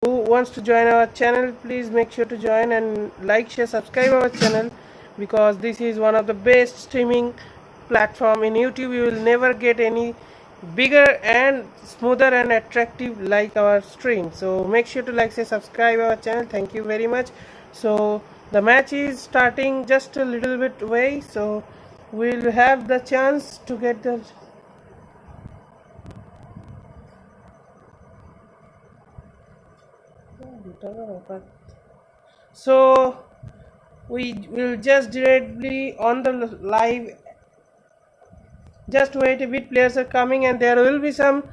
who wants to join our channel, please make sure to join and like, share, subscribe our channel, because this is one of the best streaming platform in YouTube. You will never get any bigger and smoother and attractive like our stream. So make sure to like, share, subscribe our channel. Thank you very much. So the match is starting just a little bit away, so we'll have the chance to get the so we will just directly on the live. Just wait a bit, players are coming and there will be some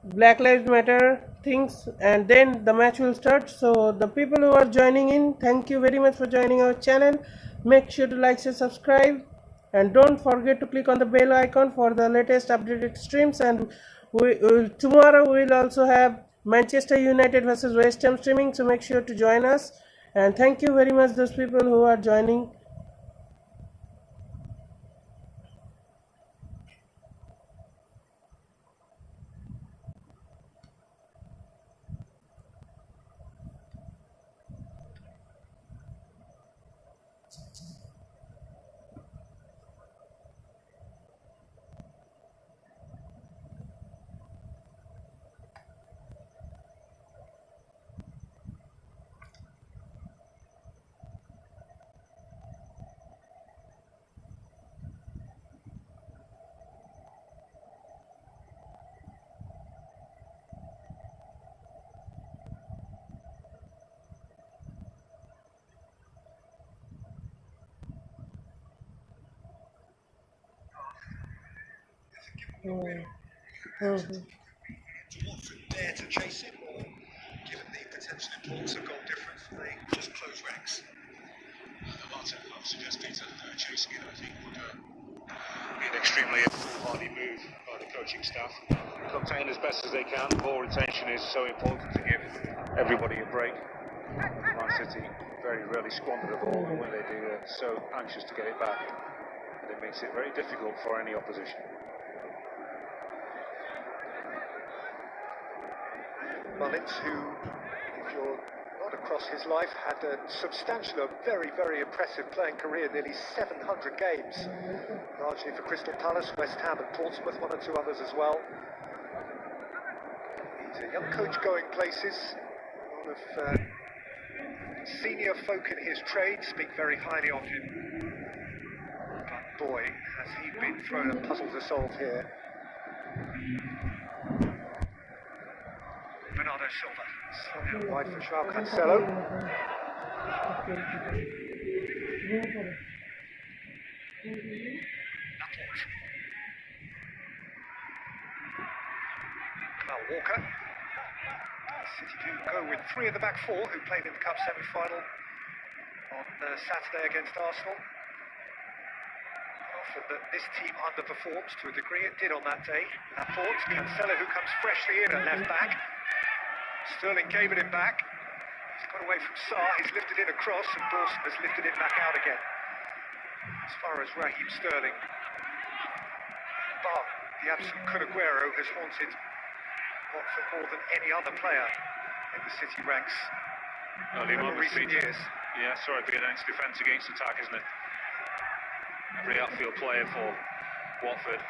Black Lives Matter things and then the match will start. So the people who are joining in, thank you very much for joining our channel. Make sure to like, share, subscribe, and don't forget to click on the bell icon for the latest updated streams. And tomorrow we will also have Manchester United versus West Ham streaming, so make sure to join us. And thank you very much those people who are joining. Watford dare to chase it, or given the potential importance of goal difference, they just close ranks? The latter, I would suggest, Peter, chasing it, I think, would be an extremely foolhardy move by the coaching staff. Contain as best as they can. Ball retention is so important to give everybody a break. Man City very rarely squander the ball, and when they do, they're so anxious to get it back, and it makes it very difficult for any opposition. Mullins, who, if you're not across his life, had a substantial, a very, very impressive playing career, nearly 700 games, largely for Crystal Palace, West Ham and Portsmouth, one or two others as well. He's a young coach going places. A lot of senior folk in his trade speak very highly of him. But boy, has he been thrown a puzzle to solve here. Bernardo Silva, slung out wide for João Cancelo. Kyle Walker. City do go with three of the back four who played in the Cup semi-final on Saturday against Arsenal. Often that this team underperforms to a degree, it did on that day. Laporte, Cancelo, who comes freshly in at left back. Sterling gave it back. He's got away from Sarr, he's lifted it across, and Dawson has lifted it back out again. As far as Raheem Sterling, but the absent Kun Aguero has haunted Watford more than any other player in the City ranks in recent years. Yeah, sorry, being an defence against attack, isn't it? Every outfield player for Watford.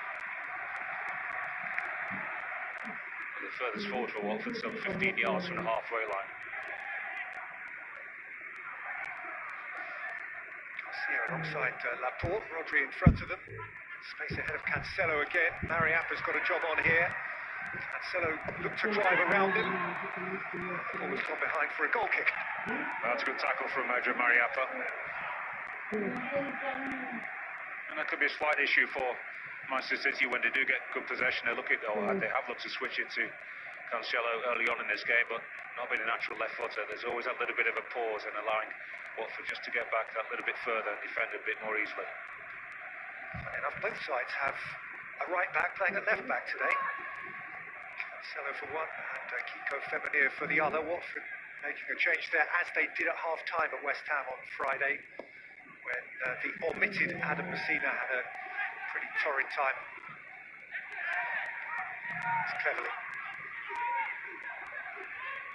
The furthest forward for Watford, some 15 yards from the halfway line. Garcia alongside Laporte, Rodri in front of them. Space ahead of Cancelo again. Mariappa's got a job on here. Cancelo looked to drive around him. The ball was gone behind for a goal kick. That's a good tackle from Mariappa. And that could be a slight issue for Manchester City when they do get good possession. They have looked to switch it to Cancelo early on in this game, but not being a natural left footer, there's always that little bit of a pause and allowing Watford just to get back that little bit further and defend a bit more easily. Funny enough, both sides have a right back playing at left back today. Cancelo for one and Kiko Feminier for the other. Watford making a change there, as they did at half time at West Ham on Friday, when the omitted Adam Messina had a pretty torrid time. It's cleverly.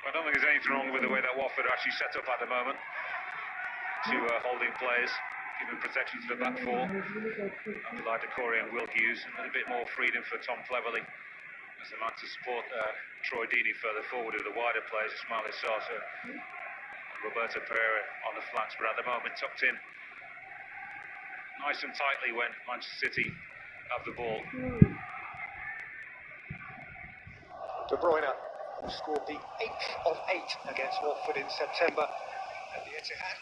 I don't think there's anything wrong with the way that Watford are actually set up at the moment to holding players, giving protection to the back four. Abdullahi Decore and Will Hughes, a little bit more freedom for Tom Cleverley as the man to support Troy Deeney further forward with the wider players, Ismail Sasa, Roberto Pereira on the flanks, but at the moment tucked in nice and tightly when Manchester City have the ball. De Bruyne scored the 8th of 8 against Watford in September at the Etihad.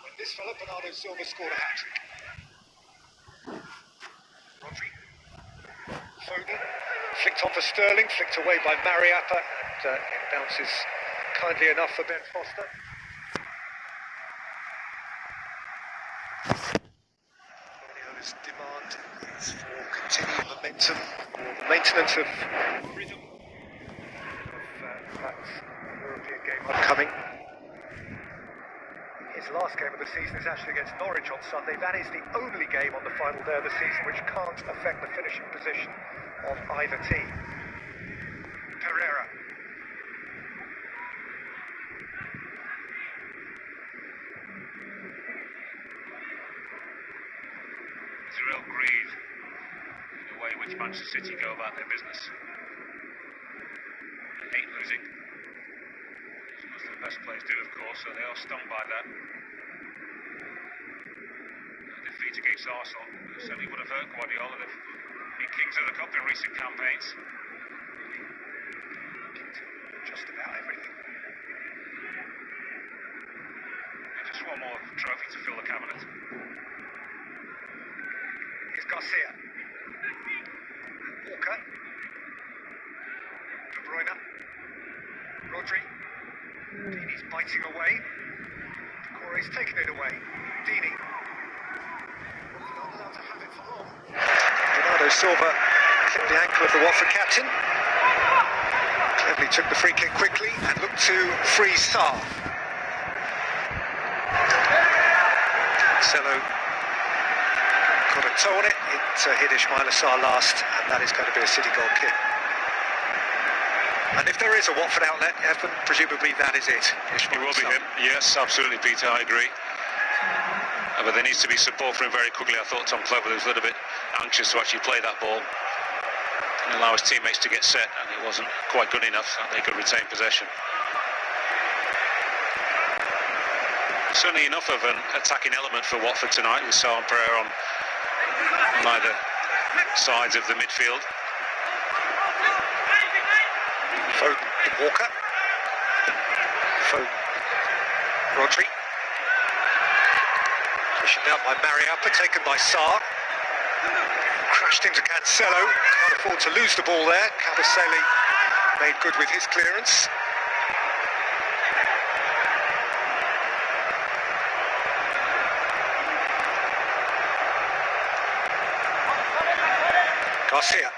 When this fella, Bernardo Silva, scored a hat-trick. Rodri, Foden, flicked on for Sterling, flicked away by Mariappa, and it bounces kindly enough for Ben Foster. Guardiola's demand is for continued momentum, or the maintenance of rhythm of that European game upcoming. His last game of the season is actually against Norwich on Sunday. That is the only game on the final day of the season which can't affect the finishing position of either team. Pereira. There's a real greed in the way in which Manchester City go about their business. They hate losing, as most of the best players do, of course, so they are stung by that. A defeat against Arsenal certainly would have hurt Guardiola. They've been kings of the cup in recent campaigns. Just about everything. And just one more trophy to fill the cabinet. Here's Garcia. Walker. De Bruyne. Rodri. Deeney's biting away. Decore's taken it away. Deeney. Not allowed to have it for long. Bernardo Silva clipped the ankle of the Watford captain. Cleverly took the free kick quickly and looked to free Sarr. Cancelo got a toe on it. It hit Ismail Sarr last, and that is going to be a City goal kick. And if there is a Watford outlet, Evan, presumably that is it. It will be him. Yes, absolutely, Peter, I agree. But there needs to be support for him very quickly. I thought Tom Cleverley was a little bit anxious to actually play that ball and allow his teammates to get set, and it wasn't quite good enough that they could retain possession. Certainly enough of an attacking element for Watford tonight, with Sarr and Pereira on either sides of the midfield. Foden and Walker. Foden. Rodri. Pushed out by Mariappa, taken by Sarr. Crashed into Cancelo. Can't afford to lose the ball there. Kabasele made good with his clearance. Garcia.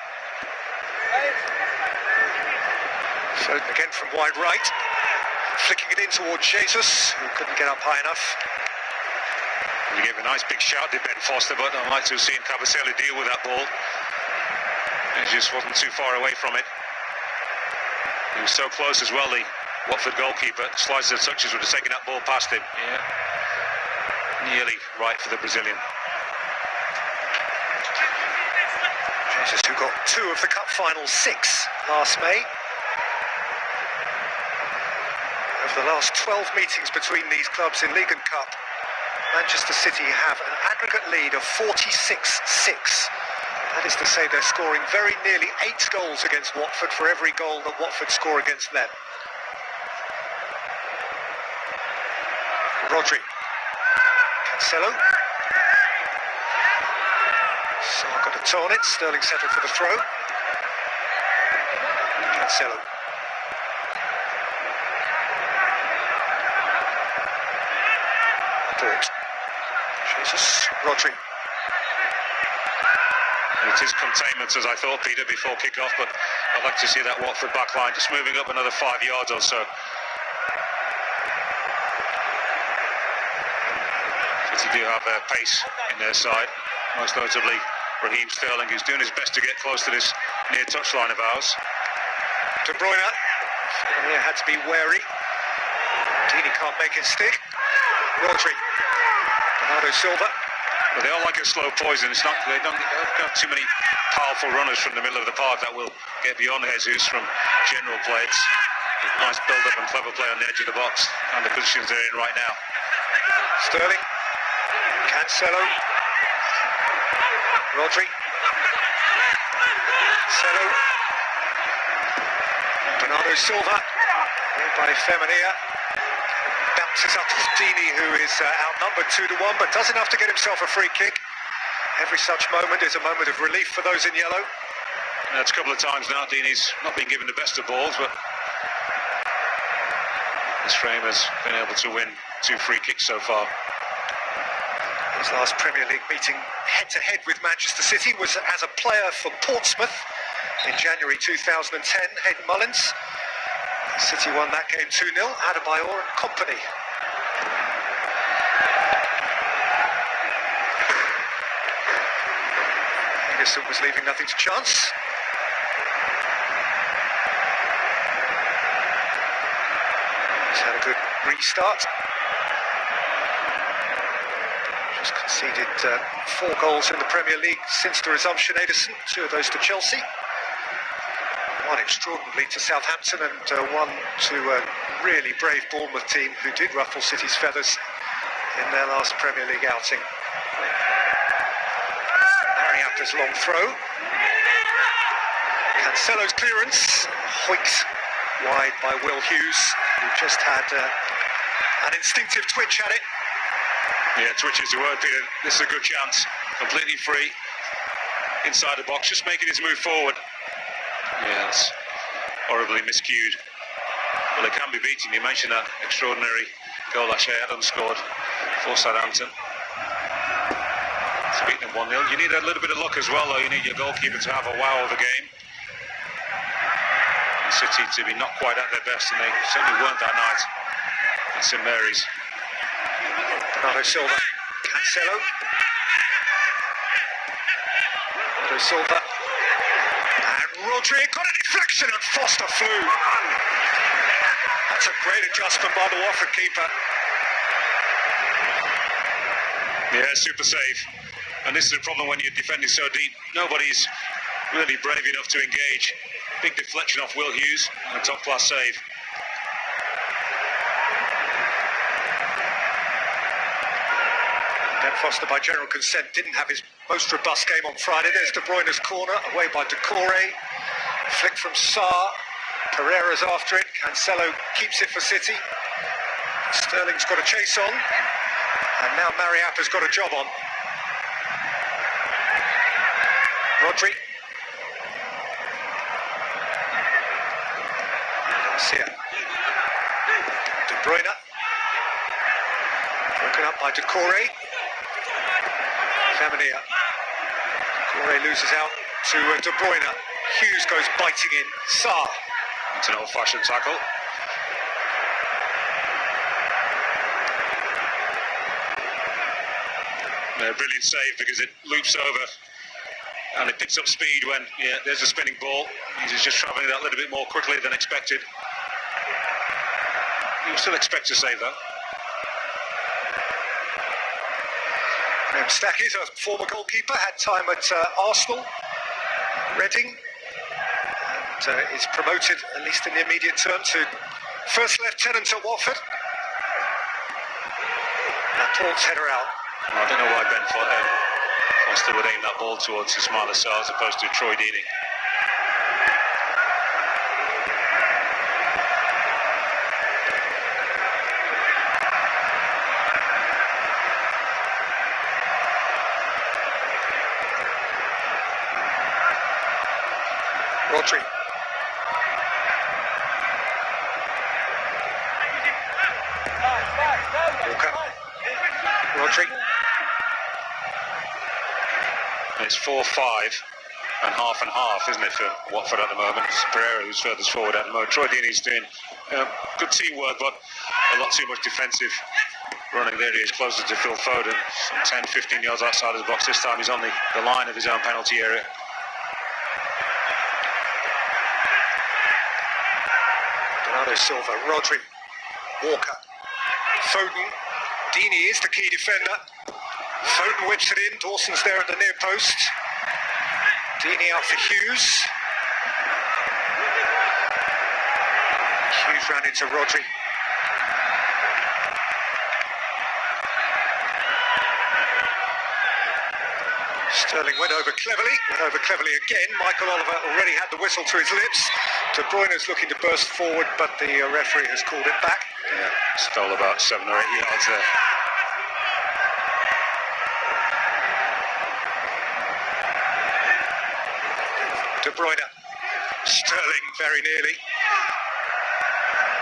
Foden again from wide right. Flicking it in towards Jesus, who couldn't get up high enough. He gave a nice big shout to Ben Foster, but I'd like to have seen Kabasele deal with that ball. He just wasn't too far away from it. He was so close as well, the Watford goalkeeper. Slices of touches would have taken that ball past him. Yeah. Nearly right for the Brazilian. Jesus, who got 2 of the Cup Final 6 last May. Over the last 12 meetings between these clubs in League and Cup, Manchester City have an aggregate lead of 46-6. That is to say they're scoring very nearly 8 goals against Watford for every goal that Watford score against them. Rodri. Cancelo. Sarr got a toe on it. Sterling settled for the throw. Cancelo. Bought. Jesus. Rodri. It is containment, as I thought, Peter, before kick-off, but I'd like to see that Watford back line just moving up another 5 yards or so. City do have pace in their side, most notably Raheem Sterling, who's doing his best to get close to this near touchline of ours. De Bruyne Feminea had to be wary. Dini can't make it stick. Rodri. Bernardo Silva. But they all like a slow poison. They don't have too many powerful runners from the middle of the park that will get beyond Jesus from general plays. Nice build-up and clever play on the edge of the box and the positions they're in right now. Sterling. Cancelo. Rodri. Cancelo. Bernardo Silva. By Feminea. Bounces up to Dini, who is outnumbered 2-1, but does enough to get himself a free kick. Every such moment is a moment of relief for those in yellow. That's a couple of times now. Dini's not been given the best of balls, but this frame has been able to win 2 free kicks so far. His last Premier League meeting head-to-head with Manchester City was as a player for Portsmouth in January 2010. Hayden Mullins. City won that game 2-0. Adebayor and company. Henderson was leaving nothing to chance. He's had a good restart. Just conceded 4 goals in the Premier League since the resumption, Ederson. 2 of those to Chelsea. 1 extraordinarily to Southampton, and 1 to a really brave Bournemouth team who did ruffle City's feathers in their last Premier League outing. Mariappa's long throw. Cancelo's clearance. Hoiked wide by Will Hughes, who just had an instinctive twitch at it. Yeah, twitch is the word, Peter. This is a good chance. Completely free. Inside the box, just making his move forward. Yeah, it's horribly miscued. Well, it can be beaten. You mentioned that extraordinary goal that Shea Adams scored for Southampton. It's beaten them 1-0. You need a little bit of luck as well, though. You need your goalkeeper to have a wow of a game. And City to be not quite at their best, and they certainly weren't that night at St Mary's. Bernardo Silva. Cancelo. Bernardo Silva. Rodri got a deflection and Foster flew. That's a great adjustment by the Watford keeper. Yeah, super save. And this is the problem when you're defending so deep. Nobody's really brave enough to engage. Big deflection off Will Hughes and a top-class save. Ben Foster, by general consent, didn't have his most robust game on Friday. There's De Bruyne's corner, away by Decore. Flick from Sarr. Pereira's after it. Cancelo keeps it for City. Sterling's got a chase on. And now Mariappa's got a job on. Rodri. Garcia. De Bruyne. Broken up by Decore. Feminea. Decore loses out to De Bruyne. Hughes goes biting in. Sarr. It's an old-fashioned tackle. A brilliant save because it loops over and it picks up speed when there's a spinning ball. He's just travelling that little bit more quickly than expected. You'll still expect to save that. Stackis, a former goalkeeper, had time at Arsenal, Reading, and is promoted, at least in the immediate term, to first lieutenant at Watford. Laporte's header out. I don't know why Ben Foster would aim that ball towards Ismaila Sarr as opposed to Troy Deeney. Rodri. Walker. Rodri. It's 4-5 and half, isn't it, for Watford at the moment? It's Pereira who's furthest forward at the moment. Troy Deeney's doing good teamwork, but a lot too much defensive running there. He is closer to Phil Foden, some 10-15 yards outside of the box. This time he's on the line of his own penalty area. Bernardo Silva, Rodri, Walker, Foden. Deeney is the key defender. Foden whips it in. Dawson's there at the near post. Deeney out for Hughes. Hughes ran into Rodri. Sterling went over cleverly again. Michael Oliver already had the whistle to his lips. De Bruyne's looking to burst forward, but the referee has called it back. Yeah, stole about 7 or 8 yards there. De Bruyne. Sterling very nearly.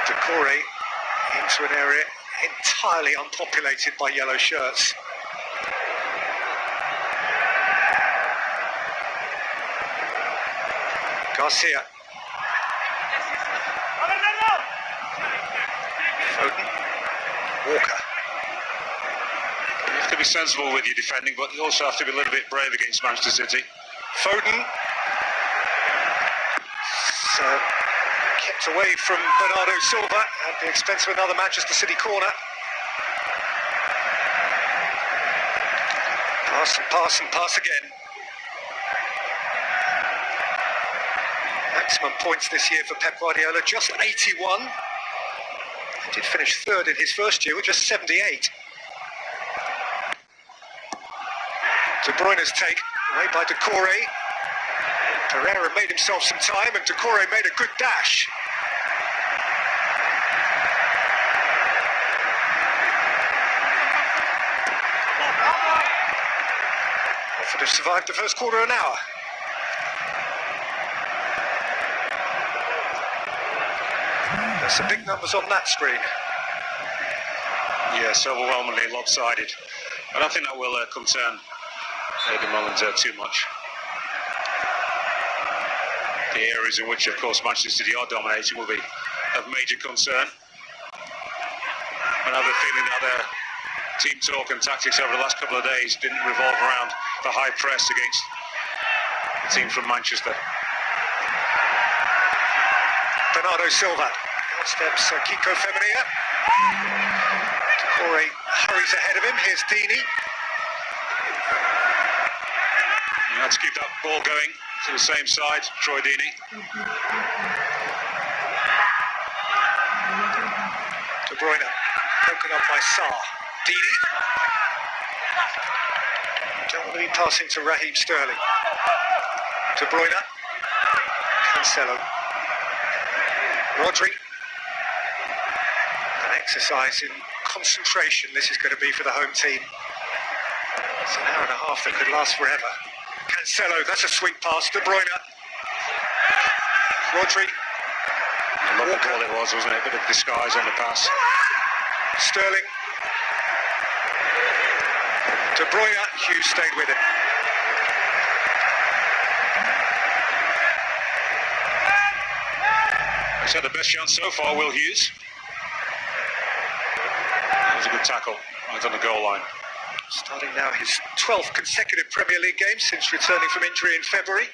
Decore into an area entirely unpopulated by yellow shirts. Garcia. Foden. Walker. You have to be sensible with your defending, but you also have to be a little bit brave against Manchester City. Foden. So, kept away from Bernardo Silva at the expense of another Manchester City corner. Pass and pass and pass again. Maximum points this year for Pep Guardiola, just 81. He did finish third in his first year with just 78. De Bruyne's take, made by Decore. Pereira made himself some time and Decore made a good dash. Watford have survived the first quarter of an hour. There's some big numbers on that screen. Yes, overwhelmingly lopsided. I don't think that will concern Eddie Mullins too much. The areas in which, of course, Manchester City are dominating will be of major concern. I have a feeling that their team talk and tactics over the last couple of days didn't revolve around the high press against the team from Manchester. Bernardo Silva. Out steps Kiko Femenia. Decore hurries ahead of him. Here's Deeney. You have to keep that ball going to the same side, Troy Deeney. De Bruyne, broken up by Sarr. Deeney. Don't want to be passing to Raheem Sterling. De Bruyne. Cancelo. Rodri. An exercise in concentration this is going to be for the home team. It's an hour and a half that could last forever. Cancelo, that's a sweet pass. De Bruyne. Rodri. A lovely ball it was, wasn't it? A bit of disguise on the pass. Sterling. De Bruyne. Hughes stayed with him. He's had the best chance so far, Will Hughes. That was a good tackle right on the goal line. Starting now his 12th consecutive Premier League game since returning from injury in February.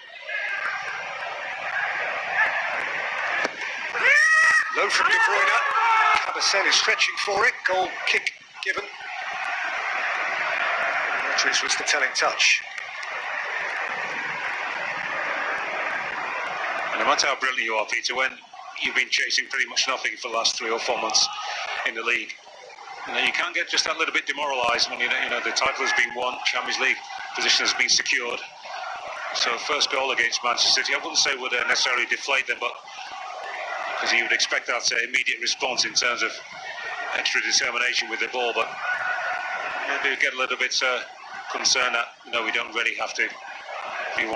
Low from De Bruyne. Cabasel is stretching for it. Goal kick given. Rodri was the telling touch. And no matter how brilliant you are, Peter, when you've been chasing pretty much nothing for the last 3 or 4 months in the league, you can't get just that little bit demoralised when you know the title has been won, Champions League position has been secured. So first goal against Manchester City, I wouldn't say would necessarily deflate them, but because you would expect that immediate response in terms of extra determination with the ball, but they do get a little bit concerned that we don't really have to be 100%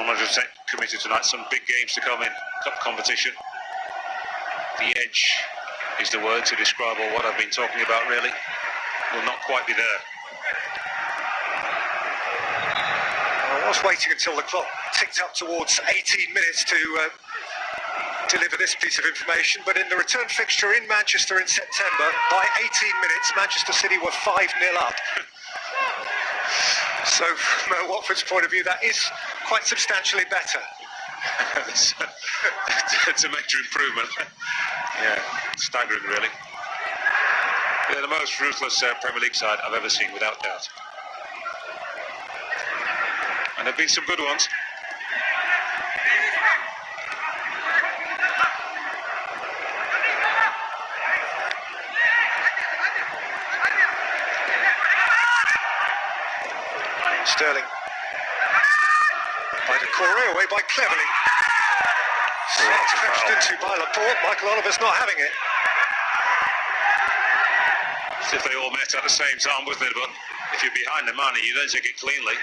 committed tonight. Some big games to come in cup competition. The edge is the word to describe all what I've been talking about, really. Will not quite be there. I was waiting until the clock ticked up towards 18 minutes to deliver this piece of information, but in the return fixture in Manchester in September, by 18 minutes, Manchester City were 5-0 up. So from Watford's point of view, that is quite substantially better. It's a major improvement. Yeah, staggering really. They're the most ruthless Premier League side I've ever seen, without doubt. And there have been some good ones. Sterling. By Decore, away by Cleverly. Stretched into by Laporte. Michael Oliver's not having it. As if they all met at the same time, wasn't it? But if you're behind the man and you don't take it cleanly,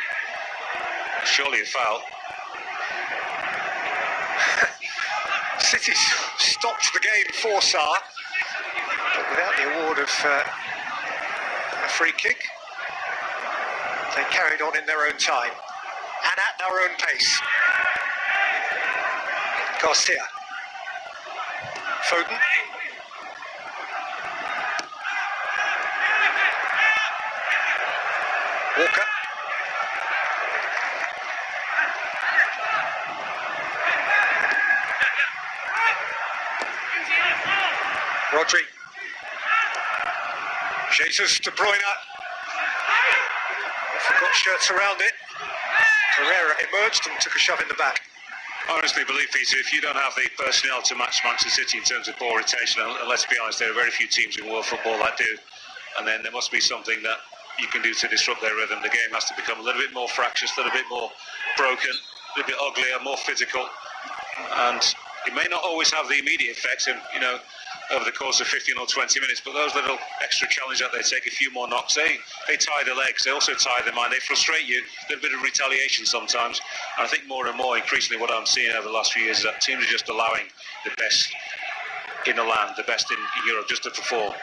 it's surely a foul. City's stopped the game for Sarr, but without the award of a free kick. They carried on in their own time and at their own pace. Garcia. Foden. Walker. Rodri. Jesus, De Bruyne. Forgot shirts around it. Herrera emerged and took a shove in the back. I honestly believe, Peter, if you don't have the personnel to match Manchester City in terms of ball rotation, and let's be honest, there are very few teams in world football that do, and then there must be something that you can do to disrupt their rhythm. The game has to become a little bit more fractious, a little bit more broken, a little bit uglier, more physical, and it may not always have the immediate effects, and over the course of 15 or 20 minutes, but those little extra challenges that they take, a few more knocks, they tie the legs, they also tie the mind, they frustrate you, a little bit of retaliation sometimes. And I think more and more, increasingly, what I'm seeing over the last few years is that teams are just allowing the best in the land, the best in Europe, just to perform.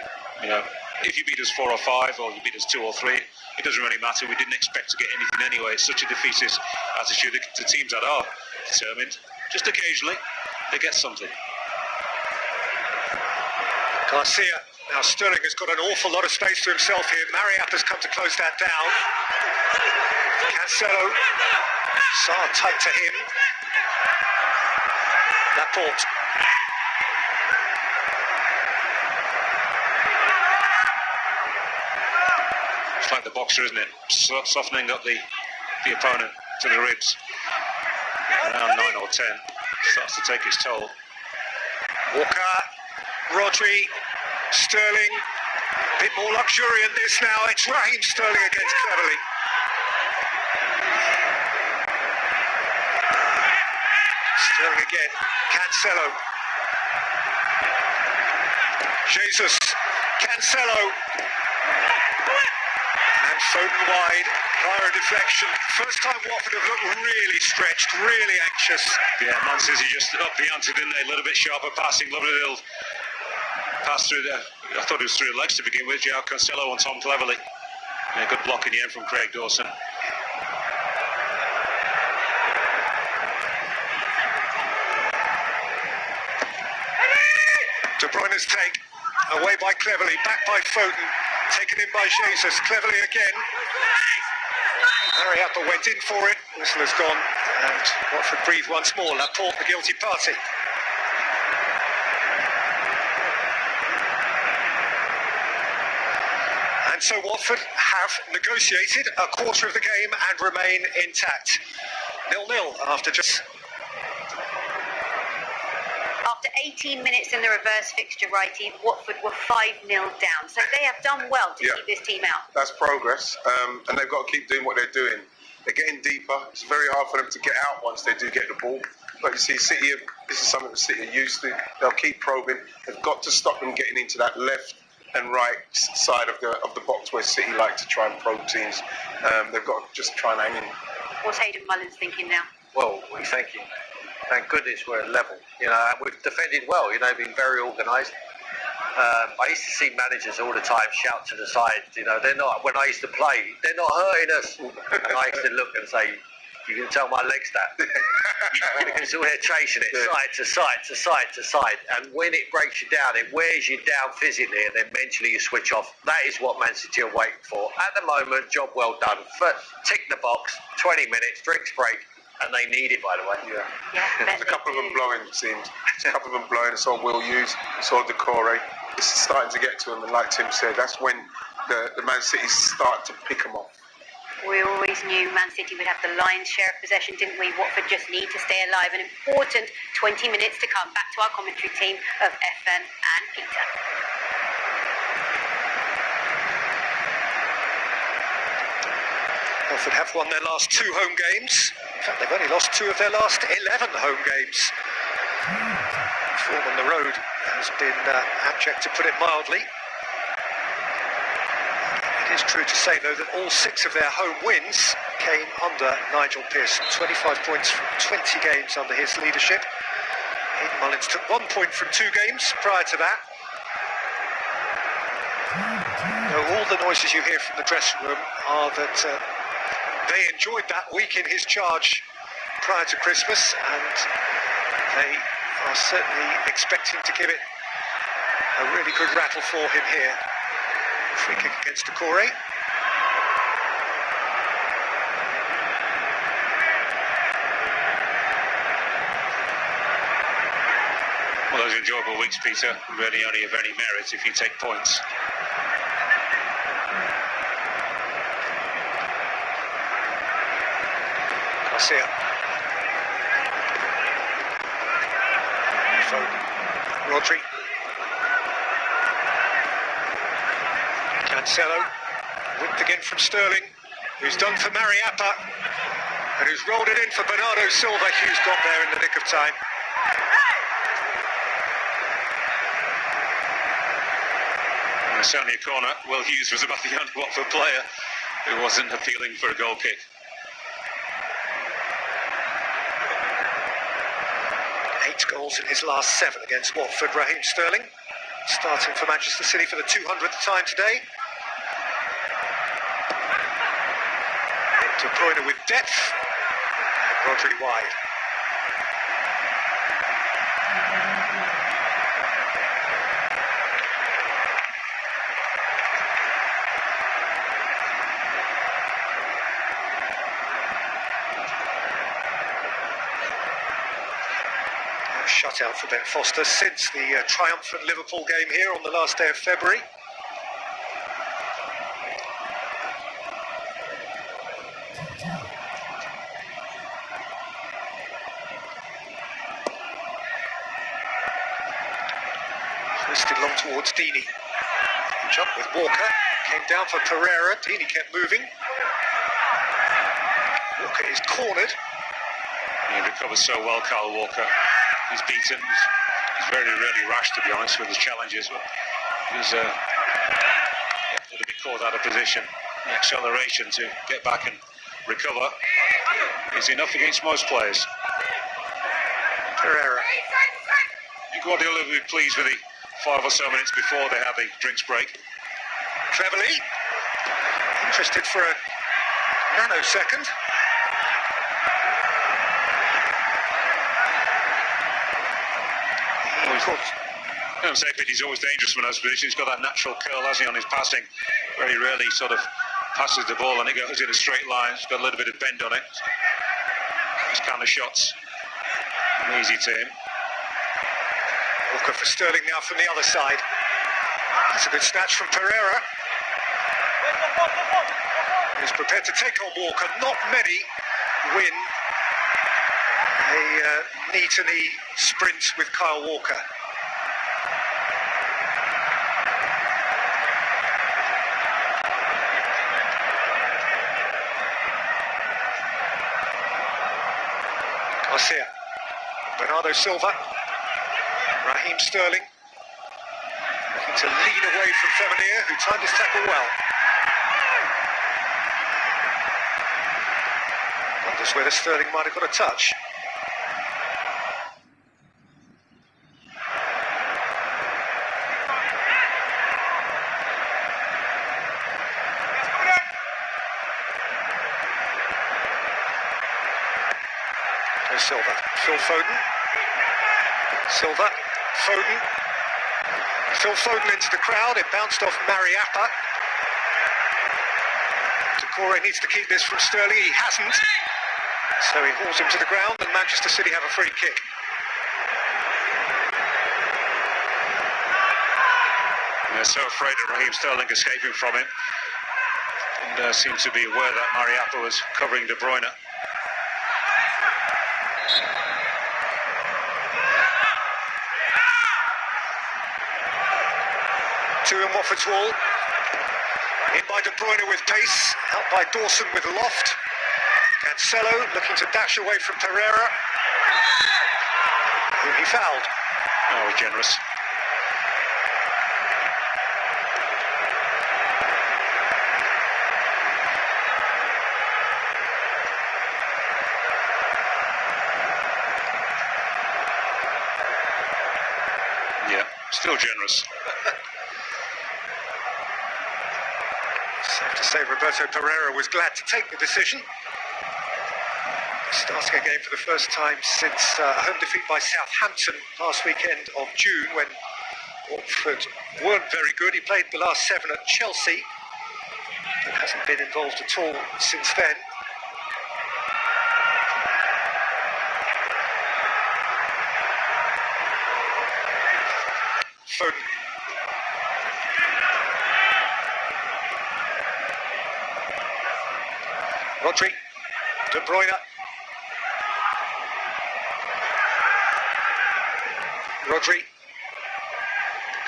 If you beat us 4 or 5, or you beat us 2 or 3, it doesn't really matter. We didn't expect to get anything anyway. It's such a defeatist attitude. The teams that are determined, just occasionally, they get something. Garcia. Now Sterling has got an awful lot of space to himself here. Mariap has come to close that down. Cancelo. Sarr tight to him. Laporte. It's like the boxer, isn't it? Softening up the opponent to the ribs. Around 9 or 10. Starts to take its toll. Walker. Rodri, Sterling, a bit more luxuriant this now. It's Raheem Sterling against Cleverly. Sterling again, Cancelo. Jesus, Cancelo. And Foden wide, via a deflection. First time Watford have looked really stretched, really anxious. Yeah, Man City just up the ante, didn't they? A little bit sharper passing, lovely little pass through there. I thought it was through the legs to begin with. João Cancelo on Tom Cleverly. Yeah, good block in the end from Craig Dawson. De Bruyne's take, away by Cleverly, back by Foden, taken in by Jesus. Cleverly again. Mariappa went in for it. Whistle has gone, and Watford breathe once more. Laporte, the guilty party. And so Watford have negotiated a quarter of the game and remain intact. 0-0 after just... After 18 minutes in the reverse fixture, righty, Watford were 5-0 down. So they have done well to keep this team out. That's progress, and they've got to keep doing what they're doing. They're getting deeper. It's very hard for them to get out once they do get the ball. But you see, City, this is something that City are used to. They'll keep probing. They've got to stop them getting into that left and right side of the box where City like to try and probe teams. They've got to just try and hang in. What's Hayden Mullins thinking now? Well, we're thinking, thank goodness we're at level. And we've defended well. Been very organised. I used to see managers all the time shout to the side. They're not. When I used to play, they're not hurting us. And I used to look and say, "You can tell my legs that." Because they're chasing it side to side to side to side, and when it breaks you down, it wears you down physically, and then mentally you switch off. That is what Man City are waiting for. At the moment, job well done. Tick the box. 20 minutes, drinks break. And they need it, by the way. Yeah. Yeah, There's a couple of them blowing, it seems. A couple of them blowing. I saw Will Hughes, I saw Decore. It's starting to get to him, and like Tim said, that's when the Man City start to pick them off. We always knew Man City would have the lion's share of possession, didn't we? Watford just need to stay alive. An important 20 minutes to come. Back to our commentary team of FN and Peter. Watford have won their last 2 home games. In fact, they've only lost 2 of their last 11 home games. Form on the road has been abject, to put it mildly. It is true to say, though, that all 6 of their home wins came under Nigel Pearson. 25 points from 20 games under his leadership. Aidan Mullins took 1 point from 2 games prior to that. Now, all the noises you hear from the dressing room are that they enjoyed that week in his charge prior to Christmas, and they are certainly expecting to give it a really good rattle for him here. Free kick against Decore. Well, those enjoyable weeks, Peter, really only of any merit if you take points. Garcia. Rodri. Cancelo. Whipped again from Sterling, who's done for Mariappa, and who's rolled it in for Bernardo Silva. Hughes got there in the nick of time. And it's only a corner. Will Hughes was about the only Watford player who wasn't appealing for a goal kick. 8 goals in his last 7 against Watford. Raheem Sterling starting for Manchester City for the 200th time today. De Bruyne with depth, and Rodri wide. Shutout for Ben Foster since the triumphant Liverpool game here on the last day of February. Hoisted long towards Deeney. He jumped with Walker, came down for Pereira. Deeney kept moving. Walker is cornered. He recovers so well, Kyle Walker. He's beaten. He's very, really rash, to be honest, with his challenges. But he's a little bit caught out of position. The acceleration to get back and recover is enough against most players. Pereira. Guardiola will be pleased with the 5 or so minutes before they have the drinks break. Cleverly. Interested for a nanosecond. He's always dangerous from those positions. He's got that natural curl, hasn't he, on his passing. Very rarely sort of passes the ball and it goes in a straight line. It's got a little bit of bend on it. These kind of shots come easy to him. Walker for Sterling now from the other side. That's a good snatch from Pereira. He's prepared to take on Walker. Not many win a knee-to-knee sprint with Kyle Walker. Garcia. Bernardo Silva. Raheem Sterling. Looking to lead away from Feminier, who timed his tackle well. Wonders whether Sterling might have got a touch. There's Silva. Phil Foden. Silva. Foden. Phil Foden into the crowd. It bounced off Mariappa. Decore needs to keep this from Sterling. He hasn't. So he hauls him to the ground and Manchester City have a free kick. They're so afraid of Raheem Sterling escaping from him, and seemed to be aware that Mariappa was covering De Bruyne. Two in Watford's wall. In by De Bruyne with pace, out by Dawson with loft. Cancelo looking to dash away from Pereira, whom he fouled. Oh, generous. Yeah, still generous. Safe to say Roberto Pereira was glad to take the decision. Starting a game for the first time since a home defeat by Southampton last weekend of June, when Watford weren't very good. He played the last 7 at Chelsea, but hasn't been involved at all since then. Foden. Rodri. De Bruyne. Rodri.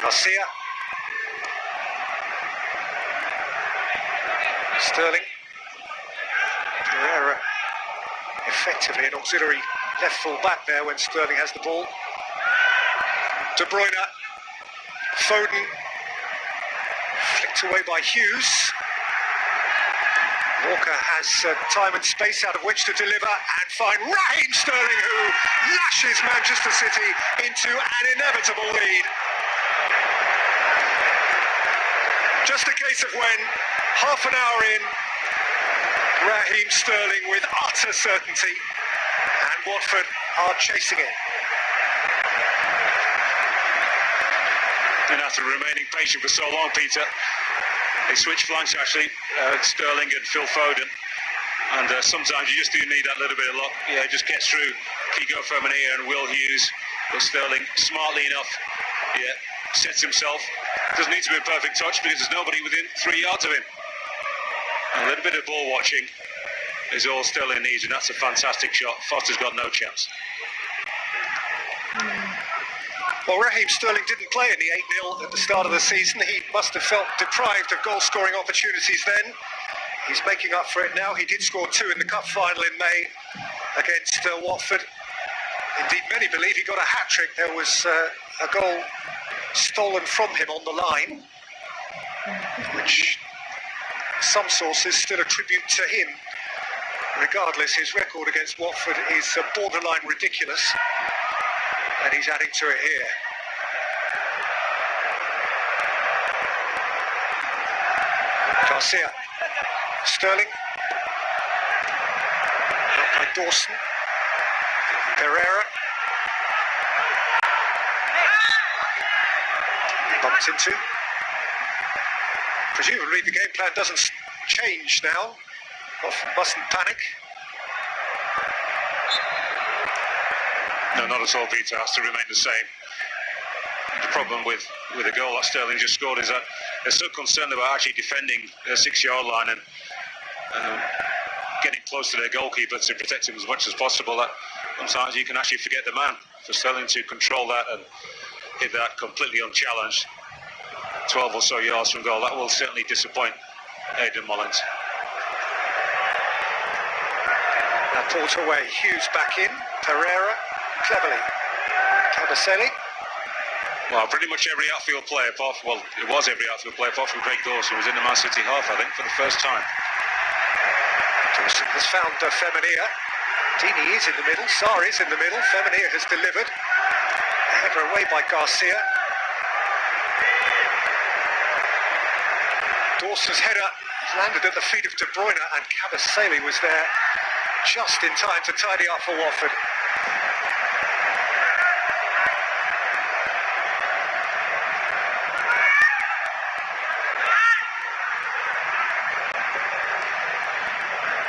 Garcia. Sterling. Pereira. Effectively an auxiliary left full back there when Sterling has the ball. De Bruyne. Foden. Flicked away by Hughes. Walker has time and space out of which to deliver and find Raheem Sterling, who lashes Manchester City into an inevitable lead. Just a case of when, half an hour in, Raheem Sterling with utter certainty, and Watford are chasing it. And after remaining patient for so long, Peter, they switch flanks actually, Sterling and Phil Foden, and sometimes you just do need that little bit of luck. Yeah, it just gets through Kiko Femenia and Will Hughes, but Sterling, smartly enough, yeah, sets himself. Doesn't need to be a perfect touch because there's nobody within 3 yards of him. And a little bit of ball watching is all Sterling needs, and that's a fantastic shot. Foster's got no chance. Well, Raheem Sterling didn't play in the 8-0 at the start of the season. He must have felt deprived of goal-scoring opportunities then. He's making up for it now. He did score 2 in the cup final in May against Watford. Indeed, many believe he got a hat-trick. There was a goal stolen from him on the line, which some sources still attribute to him. Regardless, his record against Watford is borderline ridiculous, and he's adding to it here. Garcia. Sterling. Out by Dawson. Pereira. Bumped into. Presumably the game plan doesn't change now. Mustn't panic. No, not at all, Peter. It has to remain the same. The problem with the goal that Sterling just scored is that they're so concerned about actually defending their 6-yard line and getting close to their goalkeeper to protect him as much as possible that sometimes you can actually forget the man. For Sterling to control that and hit that completely unchallenged 12 or so yards from goal, that will certainly disappoint Aidan Mullins. Now pulled away, Hughes back in, Pereira, cleverly, Cabasele. Well, pretty much every outfield player, it was every outfield player apart from Craig Dawson, was in the Man City half, I think, for the first time. Dawson has found Femenia. Dini is in the middle, Sarr is in the middle, Femenia has delivered. A header away by Garcia. Dawson's header landed at the feet of De Bruyne, and Cabasele was there just in time to tidy up for Watford.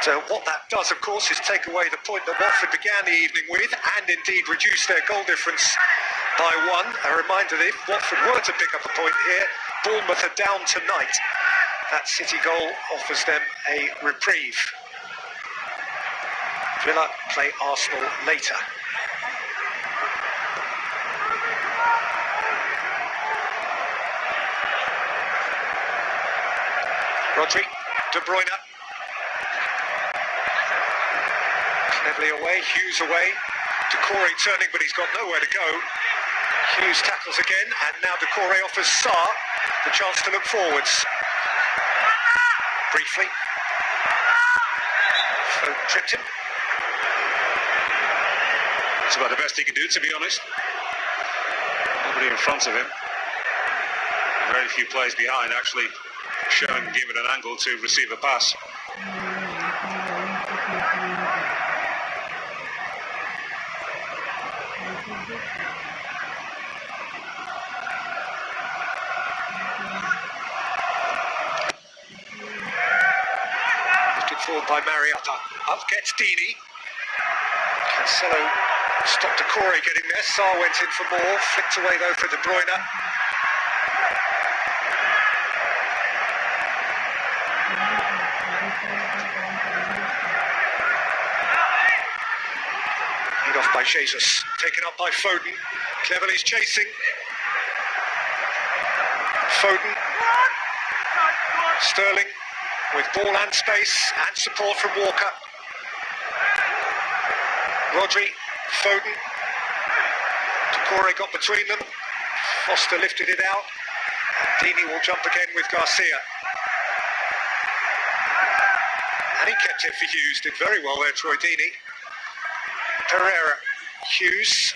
De what that does, of course, is take away the point that Watford began the evening with, and indeed reduce their goal difference by 1. A reminder that if Watford were to pick up a point here, Bournemouth are down tonight. That City goal offers them a reprieve. Villa play Arsenal later. Rodri, De Bruyne. Cleverly away, Hughes away. Decore turning, but he's got nowhere to go. Hughes tackles again, and now Decore offers Sarr the chance to look forwards. Briefly. Tripped him. It's about the best he can do, to be honest. Nobody in front of him. Very few players behind actually showing, giving an angle to receive a pass. Lifted forward by Mariappa. Up gets Deeney. Cancelo stopped Decore getting there. Sarr went in for more. Flicked away though for De Bruyne. Made off by Jesus. Taken up by Foden. Cleverly's chasing. Foden. Sterling with ball and space and support from Walker. Rodri, Foden. Decore got between them. Foster lifted it out. Deeney will jump again with Garcia. And he kept it for Hughes. Did very well there, Troy Deeney. Pereira, Hughes.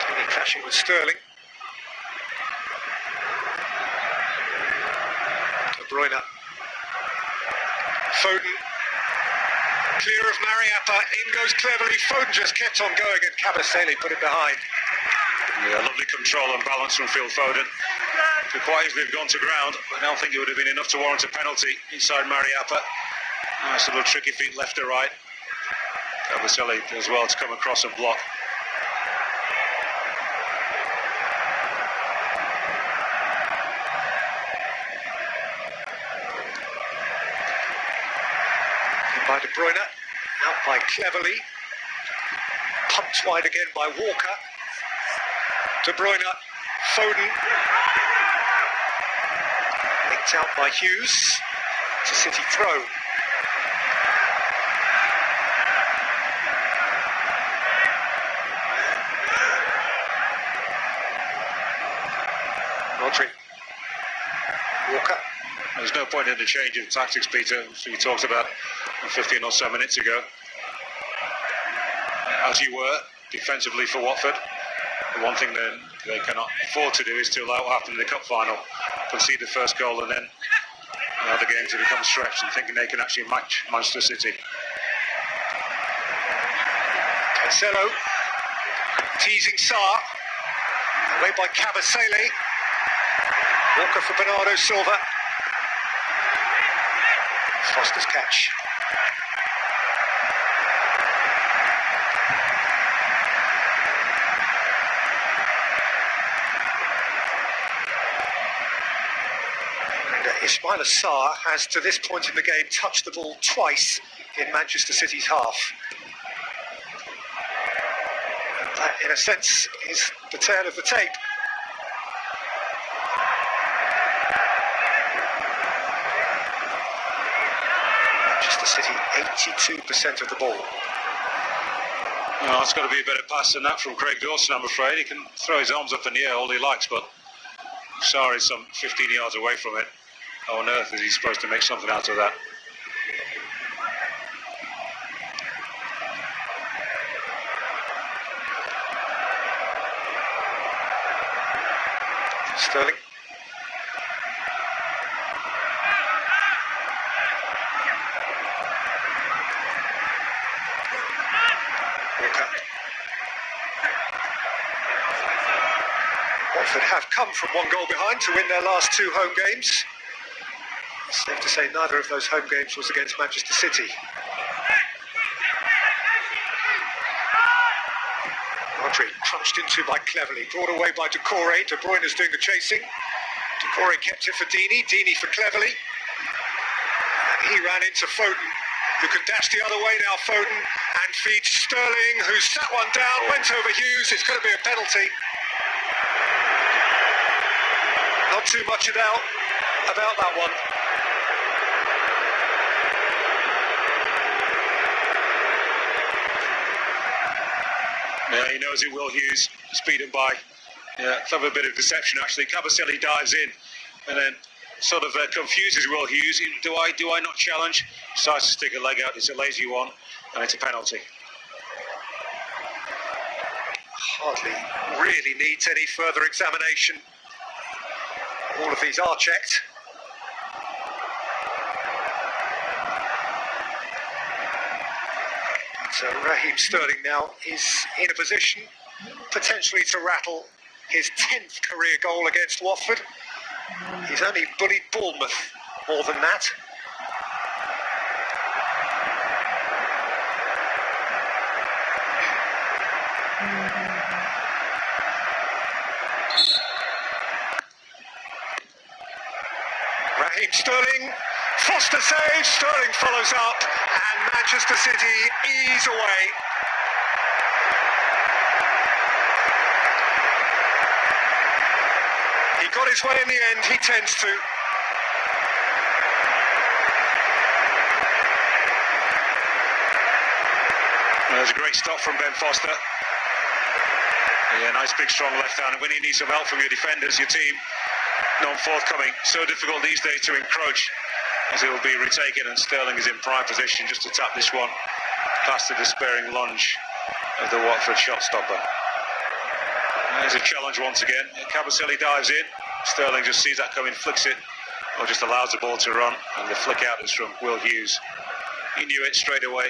Deeney clashing with Sterling. De Bruyne. Foden. Clear of Mariappa, in goes Cleverly. Foden just kept on going and Kabasele put it behind. Yeah, lovely control and balance from Phil Foden. Could quite easily have gone to ground, but I don't think it would have been enough to warrant a penalty inside Mariappa. Nice little tricky feet left to right. Kabasele as well to come across and block. By De Bruyne, out by Cleverly, pumped wide again by Walker. De Bruyne, Foden, nicked out by Hughes. It's a City throw. Rodri, Walker. There's no point in the change of tactics, Peter, you talked about 15 or so minutes ago. As you were, defensively for Watford, the one thing that they cannot afford to do is to allow what happened in the cup final, concede the first goal and then allow the game to become stretched and thinking they can actually match Manchester City. Cancelo, teasing Sarr, away by Kabasele. Walker for Bernardo Silva. Foster's catch. And Ismaila Sarr has, to this point in the game, touched the ball twice in Manchester City's half. And that, in a sense, is the tale of the tape. City 82% of the ball. Well, it's got to be a better pass than that from Craig Dawson, I'm afraid. He can throw his arms up in the air all he likes, but Sarr is some 15 yards away from it. How on earth is he supposed to make something out of that? Sterling. Watford have come from one goal behind to win their last two home games. Safe to say neither of those home games was against Manchester City. Rodri crunched into by Cleverley, brought away by Decore. De Bruyne is doing the chasing. Decore kept it for Dini, Dini for Cleverley. And he ran into Foden, who can dash the other way now, Foden, and feeds Sterling, who sat one down, went over Hughes. It's going to be a penalty. Not too much about that one. Yeah, he knows it will, Hughes. Speed him by. Yeah, clever bit of deception, actually. Cabaselli dives in and then sort of confuses Will Hughes. Do I not challenge? Decides to stick a leg out. It's a lazy one, and it's a penalty. Hardly really needs any further examination. All of these are checked. So Raheem Sterling now is in a position potentially to rattle his 10th career goal against Watford. He's only bullied Bournemouth more than that. Raheem Sterling, Foster saves, Sterling follows up, and Manchester City ease away. He got his way in the end, he tends to. There's a great stop from Ben Foster. Yeah, nice big strong left hand. And when you need some help from your defenders, your team, not forthcoming. So difficult these days to encroach, as it will be retaken, and Sterling is in prime position just to tap this one past the despairing lunge of the Watford shot stopper. There's a challenge once again. Cabaselli dives in. Sterling just sees that coming, flicks it, or just allows the ball to run, and the flick out is from Will Hughes. He knew it straight away.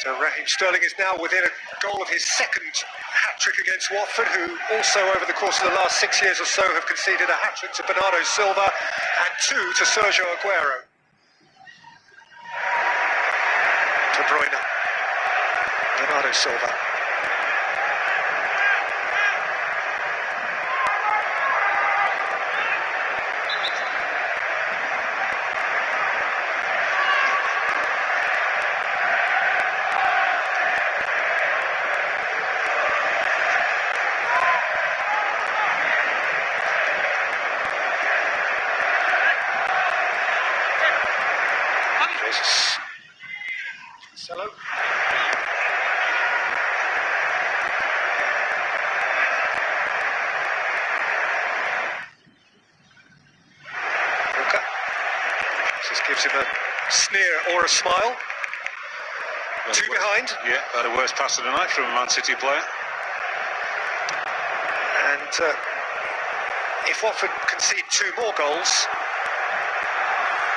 So Raheem Sterling is now within a goal of his second hat-trick against Watford, who also over the course of the last 6 years or so have conceded a hat-trick to Bernardo Silva and 2 to Sergio Aguero. De Bruyne, Bernardo Silva. Hello. Walker. Just gives him a sneer or a smile. Two behind. Yeah, about the worst pass of the night from a Man City player. And if Watford concede 2 more goals,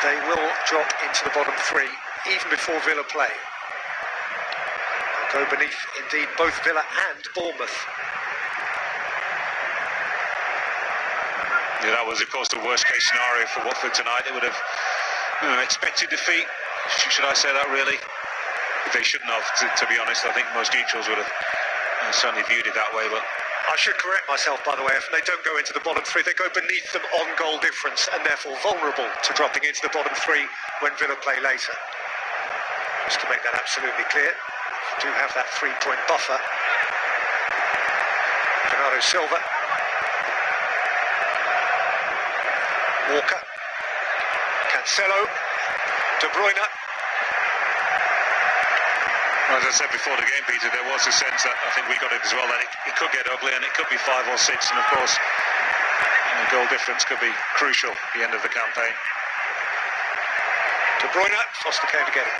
they will drop into the bottom 3, even before Villa play. They'll go beneath, indeed, both Villa and Bournemouth. Yeah, that was, of course, the worst-case scenario for Watford tonight. They would have expected defeat. Should I say that, really? They shouldn't have, to be honest. I think most neutrals would have certainly viewed it that way, but... I should correct myself, by the way. If they don't go into the bottom 3, they go beneath them on goal difference and therefore vulnerable to dropping into the bottom 3 when Villa play later. Just to make that absolutely clear, do have that 3-point buffer. Bernardo Silva. Walker. Cancelo. De Bruyne. As I said before the game, Peter, there was a sense that I think we got it as well, that it could get ugly and it could be 5 or 6, and of course goal difference could be crucial at the end of the campaign. De Bruyne, Foster came to get it.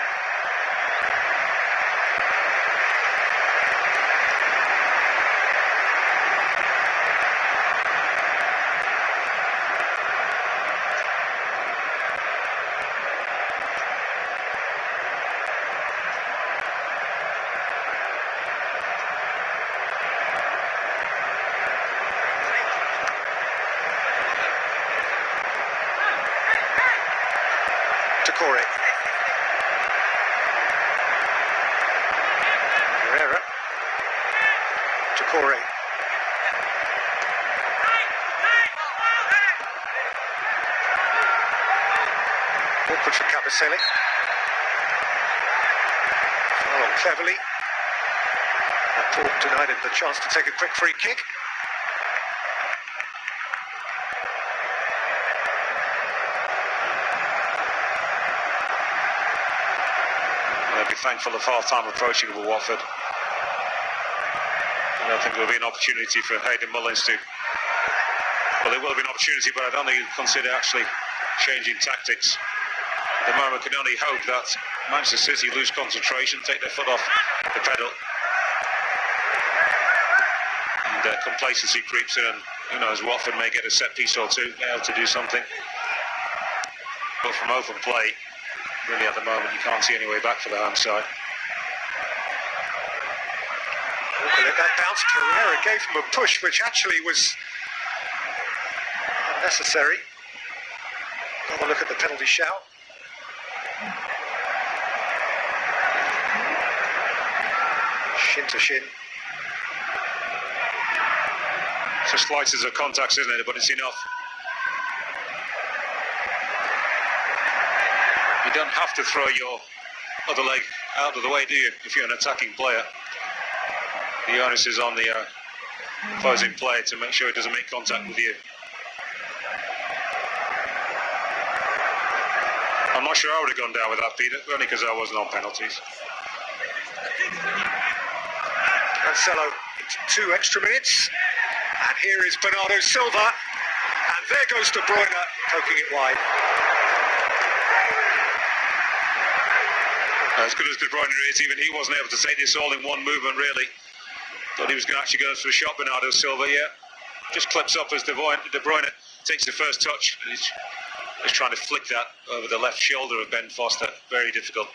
Corey. Herrera. To Corey. Awkward for Cabaselli. Foul on Cleverly. That Paul denied him the chance to take a quick free kick. I'd be thankful of half-time approaching for Watford. I don't think there'll be an opportunity for Hayden Mullins to... Well, there will be an opportunity, but I don't think he'll consider actually changing tactics. At the moment, can only hope that Manchester City lose concentration, take their foot off the pedal, and complacency creeps in, and who knows, Watford may get a set piece or two, able to do something. But from open play, really at the moment, you can't see any way back for the home side. Walker let that bounce. Herrera gave him a push, which actually was unnecessary. Have a look at the penalty shout. Shin to shin. So slices of contacts, isn't it? But it's enough. You don't have to throw your other leg out of the way, do you, if you're an attacking player? The onus is on the opposing player to make sure it doesn't make contact with you. I'm not sure I would have gone down with that, Peter, only because I wasn't on penalties. Cancelo into 2 extra minutes. And here is Bernardo Silva. And there goes De Bruyne, poking it wide. As good as De Bruyne is, even he wasn't able to take this all in one movement, really. Thought he was going to actually go for a shot, Bernardo Silva, yeah. Just clips up as De Bruyne takes the first touch. And he's trying to flick that over the left shoulder of Ben Foster. Very difficult.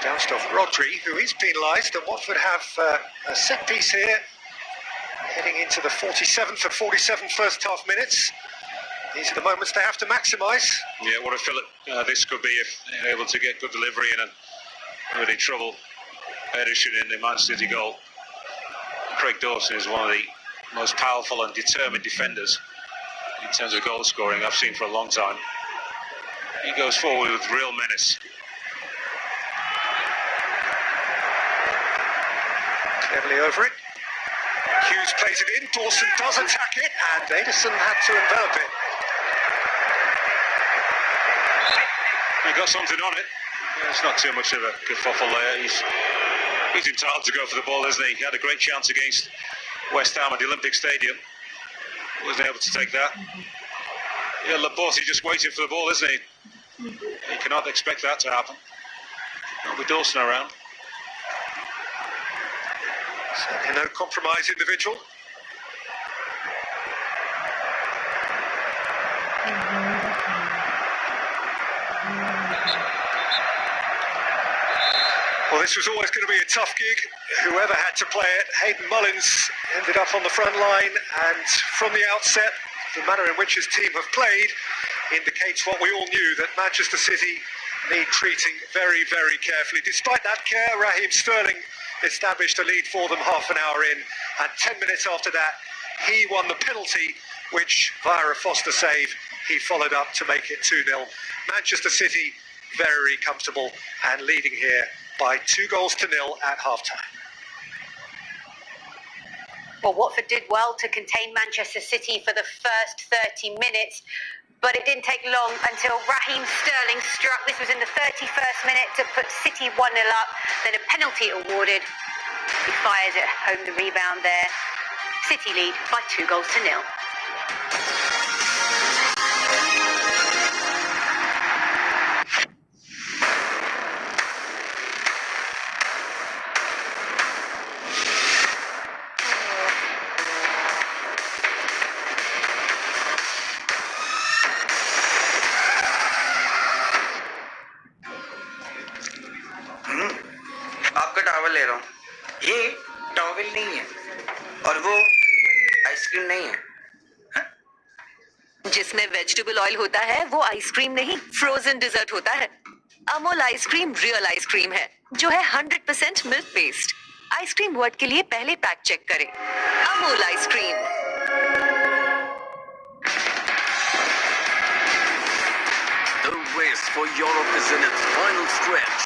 Bounced off Rodri, who is penalised, and Watford have a set piece here, heading into the 47th and 47th first half minutes. These are the moments they have to maximise. Yeah, what a fillip this could be if they're able to get good delivery and really trouble Ederson in the Man City goal. Craig Dawson is one of the most powerful and determined defenders in terms of goal scoring I've seen for a long time. He goes forward with real menace. Cleverly over it. Hughes plays it in, Dawson does attack it, and Ederson had to envelop it. He got something on it. Yeah, it's not too much of a kerfuffle there. He's entitled to go for the ball, isn't he? He had a great chance against West Ham at the Olympic Stadium. Wasn't able to take that. Yeah, Laporte just waiting for the ball, isn't he? He cannot expect that to happen. Not with Dawson around. Certainly no compromise individual. Well, this was always going to be a tough gig, whoever had to play it. Hayden Mullins ended up on the front line, and from the outset, the manner in which his team have played indicates what we all knew, that Manchester City need treating very, very carefully. Despite that care, Raheem Sterling established a lead for them half an hour in, and 10 minutes after that, he won the penalty, which, via a Foster save, he followed up to make it 2-0. Manchester City very comfortable and leading here by 2-0 at half-time. Well, Watford did well to contain Manchester City for the first 30 minutes, but it didn't take long until Raheem Sterling struck. This was in the 31st minute to put City 1-0 up, then a penalty awarded. He fires it home, the rebound there. City lead by 2-0. ले रहा हूँ. ये towel नहीं है और वो ice cream नहीं है. जिसमें वेजिटेबल ऑयल होता है वो आइसक्रीम नहीं, फ्रोजन डिजर्ट होता है. अमूल आइसक्रीम रियल आइसक्रीम है जो है 100% मिल्क बेस्ड. आइसक्रीम वर्ड के लिए पहले पैक चेक करें. Amul ice cream. The race for Europe is in its final stretch.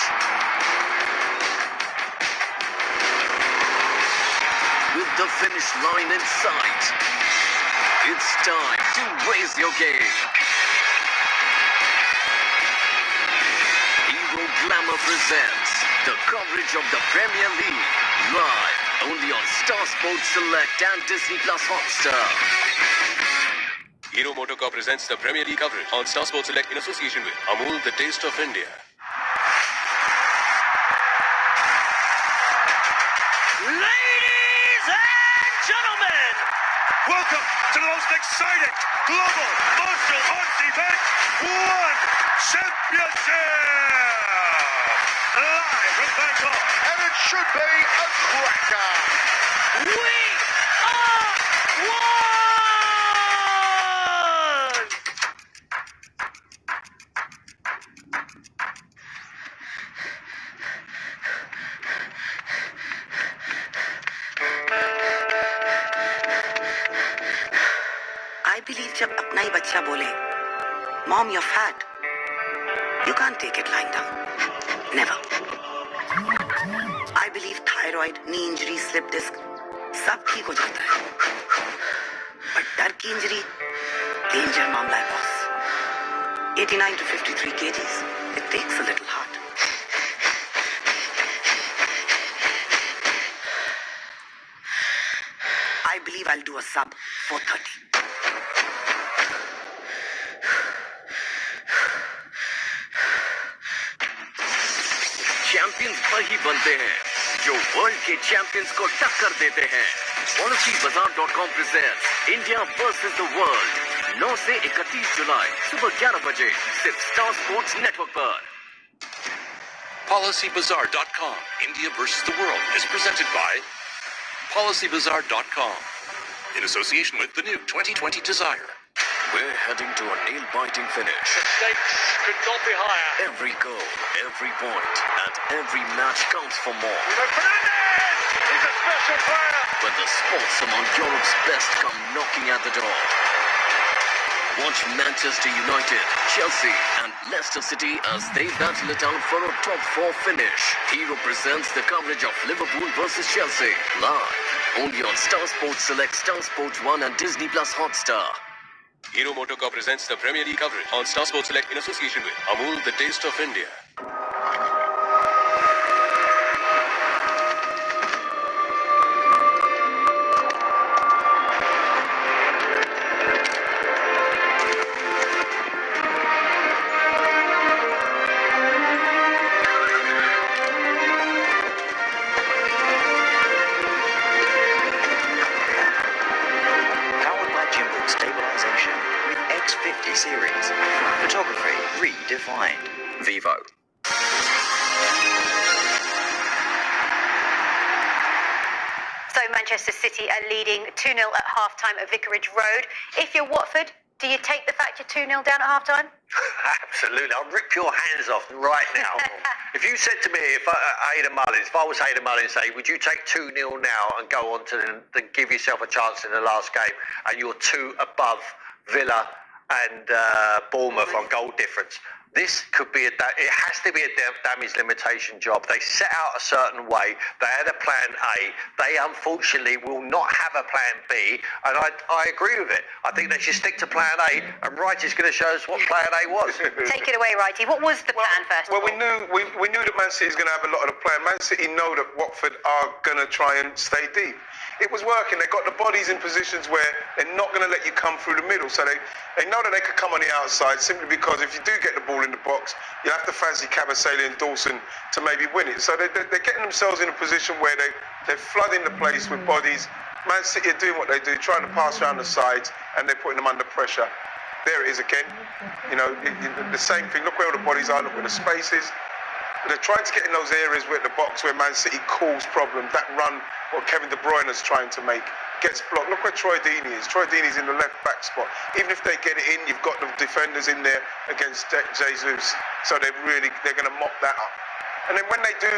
With the finish line in sight, it's time to raise your game. Hero Glamour presents the coverage of the Premier League live only on Star Sports Select and Disney Plus Hotstar. Hero Motorcar presents the Premier League coverage on Star Sports Select in association with Amul, the taste of India. Ladies and gentlemen, Welcome to the most exciting global martial arts event, One Championship! Live from Bangkok, and it should be a cracker! we are one! I believe जब अपना ही बच्चा बोले, Mom, you're fat. You can't take it lying down. Never. I believe thyroid, knee injury, slip disc, सब ठीक हो जाता है. But डर की इंजरी, danger मामला है boss. 89 to 53 kgs. It takes a little heart. I believe I'll do a sub 430. Champions वही बनते हैं जो वर्ल्ड के चैंपियंस को टक्कर देते हैं. PolicyBazaar.com presents India versus the world 9 से 31 जुलाई सुबह 11 बजे सिर्फ स्टार स्पोर्ट्स नेटवर्क पर. PolicyBazaar.com India versus the world is presented by PolicyBazaar.com in association with the new 2020 Desire. We're heading to a nail-biting finish. The stakes could not be higher. Every goal, every point, and every match counts for more. Fernandez! He's a special player! But the sports among Europe's best come knocking at the door. Watch Manchester United, Chelsea and Leicester City as they battle it out for a top 4 finish. Hero presents the coverage of Liverpool versus Chelsea live only on Star Sports Select, Star Sports 1 and Disney Plus Hotstar. Hero Motorcar presents the Premier League coverage on Star Sports Select in association with Amul, the taste of India. Series. Photography redefined. Vivo. So Manchester City are leading 2-0 at half-time at Vicarage Road. If you're Watford, do you take the fact you're 2-0 down at half-time? Absolutely. I'll rip your hands off right now. If you said to me, if I was Hayden Mullins, say, would you take 2-0 now and go on to give yourself a chance in the last game, and you're 2 above Villa and Bournemouth on goal difference? This could be it has to be a damage limitation job. They set out a certain way. They had a plan A. They unfortunately will not have a plan B, and I agree with it. I think they should stick to plan A, and Wrighty's going to show us what plan A was. Take it away, Wrighty. What was the plan first? Well, we knew that Man City is going to have a lot of the plan. Man City know that Watford are going to try and stay deep. It was working. They got the bodies in positions where they're not going to let you come through the middle. So they know that they could come on the outside simply because if you do get the ball in the box, you have to fancy Kabasele and Dawson to maybe win it. So they're getting themselves in a position where they're flooding the place with bodies. Man City are doing what they do, trying to pass around the sides, and they're putting them under pressure. There it is again. You know, the same thing. Look where all the bodies are. Look where the space is. They're trying to get in those areas where the box where Man City cause problems. That run, what Kevin De Bruyne is trying to make, gets blocked. Look where Troy Deeney is. Troy Deeney's in the left back spot. Even if they get it in, you've got the defenders in there against Jesus. So they're going to mop that up. And then when they do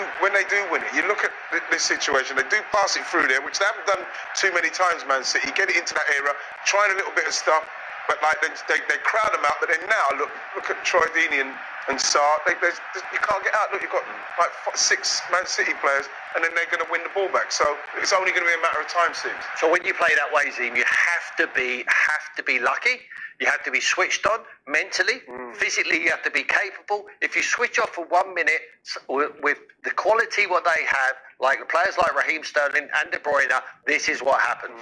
win it, you look at this situation. They do pass it through there, which they haven't done too many times. Man City get it into that area, trying a little bit of stuff. But like they crowd them out. But then now look at Troy Deeney and Sarr. You can't get out. Look, you've got like 6 Man City players, and then they're going to win the ball back. So it's only going to be a matter of time, Sims. So when you play that way, Zim, you have to be lucky. You have to be switched on mentally, physically. You have to be capable. If you switch off for 1 minute with the quality what they have, like players like Raheem Sterling and De Bruyne, this is what happens.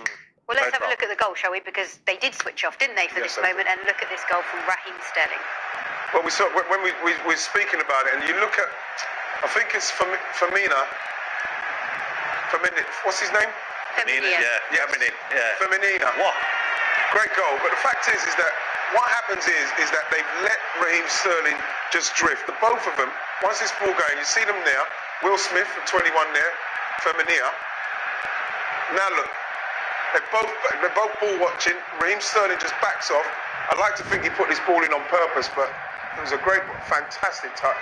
Well, let's have a look at the goal, shall we? Because they did switch off, didn't they, for this moment? And look at this goal from Raheem Sterling. Well, we saw when we were speaking about it, and you look at, I think it's Firmino. What's his name? Firmino, yeah. Firmino. What? Great goal. But the fact is that what happens is that they've let Raheem Sterling just drift. The both of them, once this ball going, you see them there. Will Smith, 21 there. Firmino. Now look. They're both ball watching. Raheem Sterling just backs off. I'd like to think he put this ball in on purpose, but it was a fantastic touch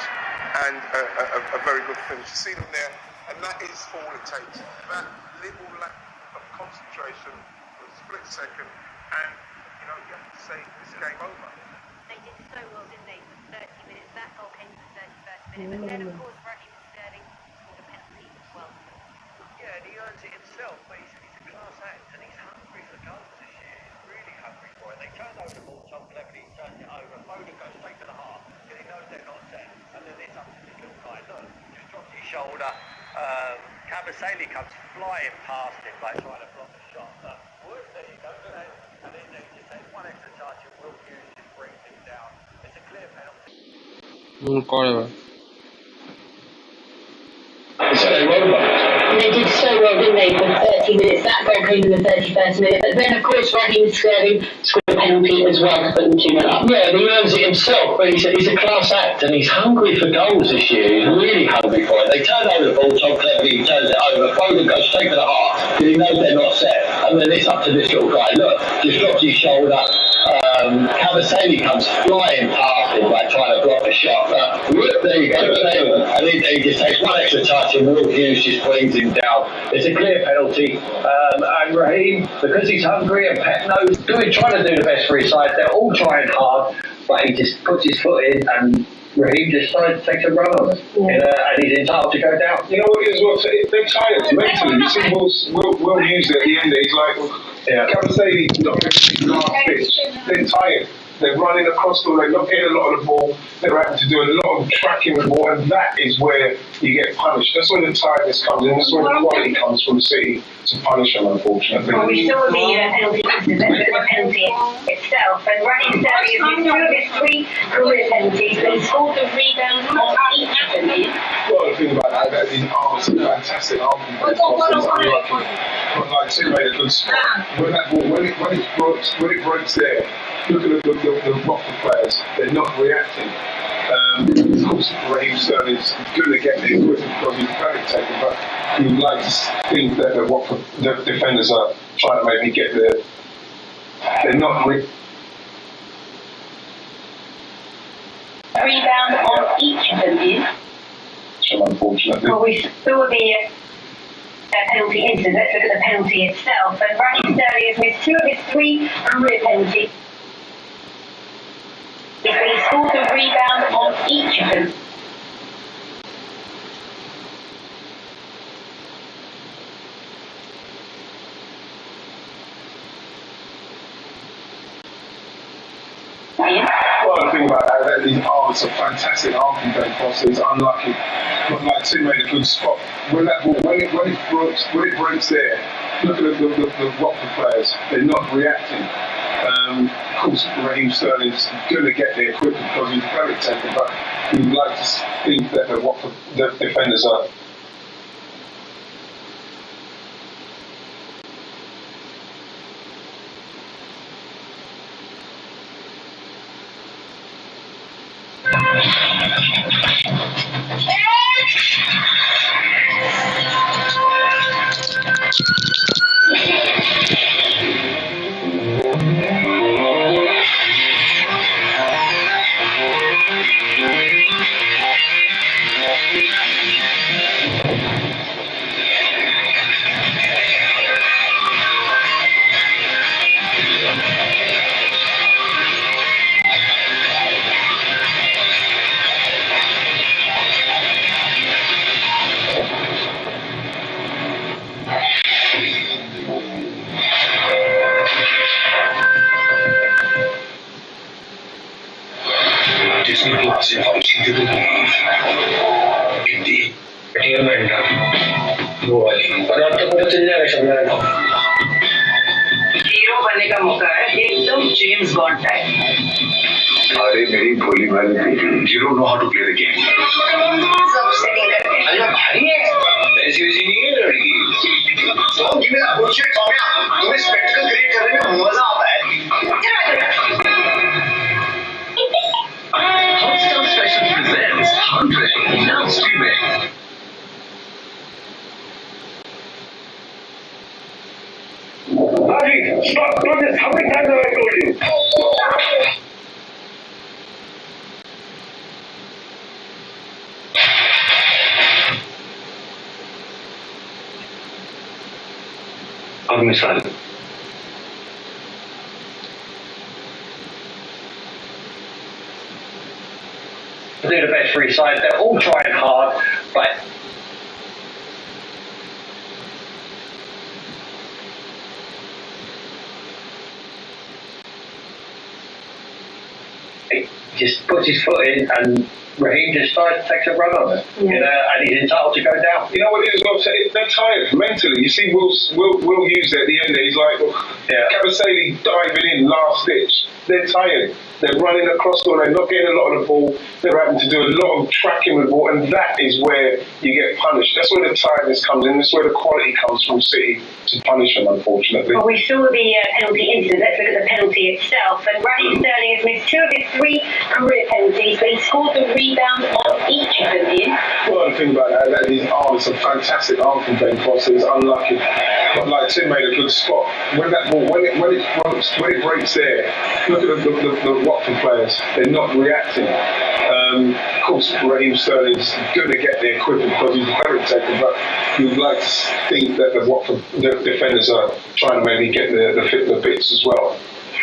and a very good finish. You see them there, and that is all it takes. That little lack of concentration for a split second, and you have to say this game over. They did so well, didn't they, for 30 minutes? That goal came in the 31st minute, but then of course Raheem Sterling scored a penalty as well. Yeah, and he earns it himself, but he's a class act, and he's hungry for goals this year. He's really hungry for it. They turned over the ball top cleverly, he turns it over. Foden goes straight to the heart, because he knows they're not set. And then it's up to this little guy. Look, just drops his shoulder. Kabasele comes flying past him, like trying to block the shot. But there you go, look at it. And then he just takes one extra touch and Will Hughes just brings him down. It's a clear penalty. They did so well, didn't they, for 30 minutes. That goal came in the 31st minute. But then, of course, Raheem Sterling scored a penalty as well to put them 2-0 up. Yeah, and he earns it himself, but he's a class act, and he's hungry for goals this year. He's really hungry for it. They turn over the ball, Tom Cleverly turns it over. Foden goes straight to the heart, because he knows they're not set. And then it's up to this little guy. Look, just drops his shoulder. Kabasele comes flying past him, like trying to block the shot. There you go. And he just takes one extra touch, and Will Hughes just brings him down. It's a clear penalty. And Raheem, because he's hungry and Pep knows, trying to do the best for his side. They're all trying hard, but he just puts his foot in, and Raheem just decides to take a run on it. And he's entitled to go down. You know what it is? Well, they're tired mentally. You see Will Hughes at the end there, he's like, Kabasele, last pitch. They're tired. They're running across the, they're not getting a lot of the ball. They're having to do a lot of tracking the ball, and that is where you get punished. That's where the tiredness comes in. That's where the quality comes from City to punish them, unfortunately. Well, we saw the penalty incident, the penalty itself, and Raheem Sterling has missed 2 of his 3 career penalties, but he scored the rebound on each of them. Well, the thing about that is arms are fantastic. Arms but like Tim made a good spot. When that ball, when it breaks there, look at the Watford players. They're not reacting. Of course, Raheem Sterling is going to get there quickly because he's panic taken, but you'd like to think that the defenders are trying to maybe get there. They're not. Rebound on each of them is. So unfortunately. Well, we saw the penalty incident. Let's look at the penalty itself. And Raheem Sterling has missed 2 of his 3 career penalties. But he scored the rebound on each of them. Well, the thing about that, these arms are fantastic arm control crosses, unlucky. But like Tim made a good spot. When that ball, when it breaks there, look at the Watford players, they're not reacting. Of course, Raheem Sterling's going to get there quickly because he's panic taken, but you'd like to think that the defenders are. Mental वो वाली और अब तो पता चल जाएगा शबनम को hero बनने का मौका है एकदम जेम्स बॉन्ड टाइप अरे मेरी भोली भाली you don't know how to play the game. सब सेटिंग करके अरे भारी है ऐसी वैसी नहीं है लड़की So give me that bullshit, Soumya. तुम्हें spectacle create करने में मजा आता है. Hotstar Special presents 100 now streaming. Haji, stop doing this. How many times have I told you? अब मिसाल they're the best three sides. They're all trying hard, but he just puts his foot in and Raheem just takes a run on it. Yeah. You know, and he's entitled to go down. You know what it is, Rob? They're tired mentally. You see, Will use it at the end. He's like, Kabasele diving in last ditch. They're tired. They're running across the ball. They're not getting a lot of the ball. They're having to do a lot of tracking with the ball, and that is where you get punished. That's where the tiredness comes in. That's where the quality comes from City to punish them, unfortunately. Well, we saw the penalty incident. Let's look at the penalty itself. And Raheem Sterling has missed 2 of his 3 career penalties, but he scored the rebound on each of them, Ian. Well, the thing about that is arm is a fantastic arm from Ben Foster. He's unlucky. But like Tim made a good spot. When that ball, when it breaks there, look at the Watford players. They're not reacting. Of course, Raheem Sterling's going to get there quicker because he's a penalty taker, but you'd like to think that the Watford defenders are trying to maybe get the bits as well.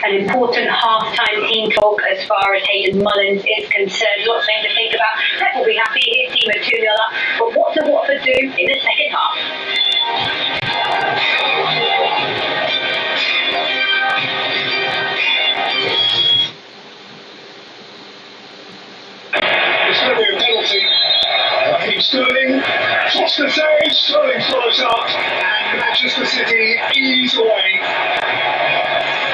An important half-time team talk as far as Hayden Mullins is concerned. Lots of things to think about. Pep will be happy. His team are 2-0 up. But what do Watford do in the second half? It's going to be a penalty. Raheem Sterling, Foster saves, Sterling follows up, and Manchester City ease away.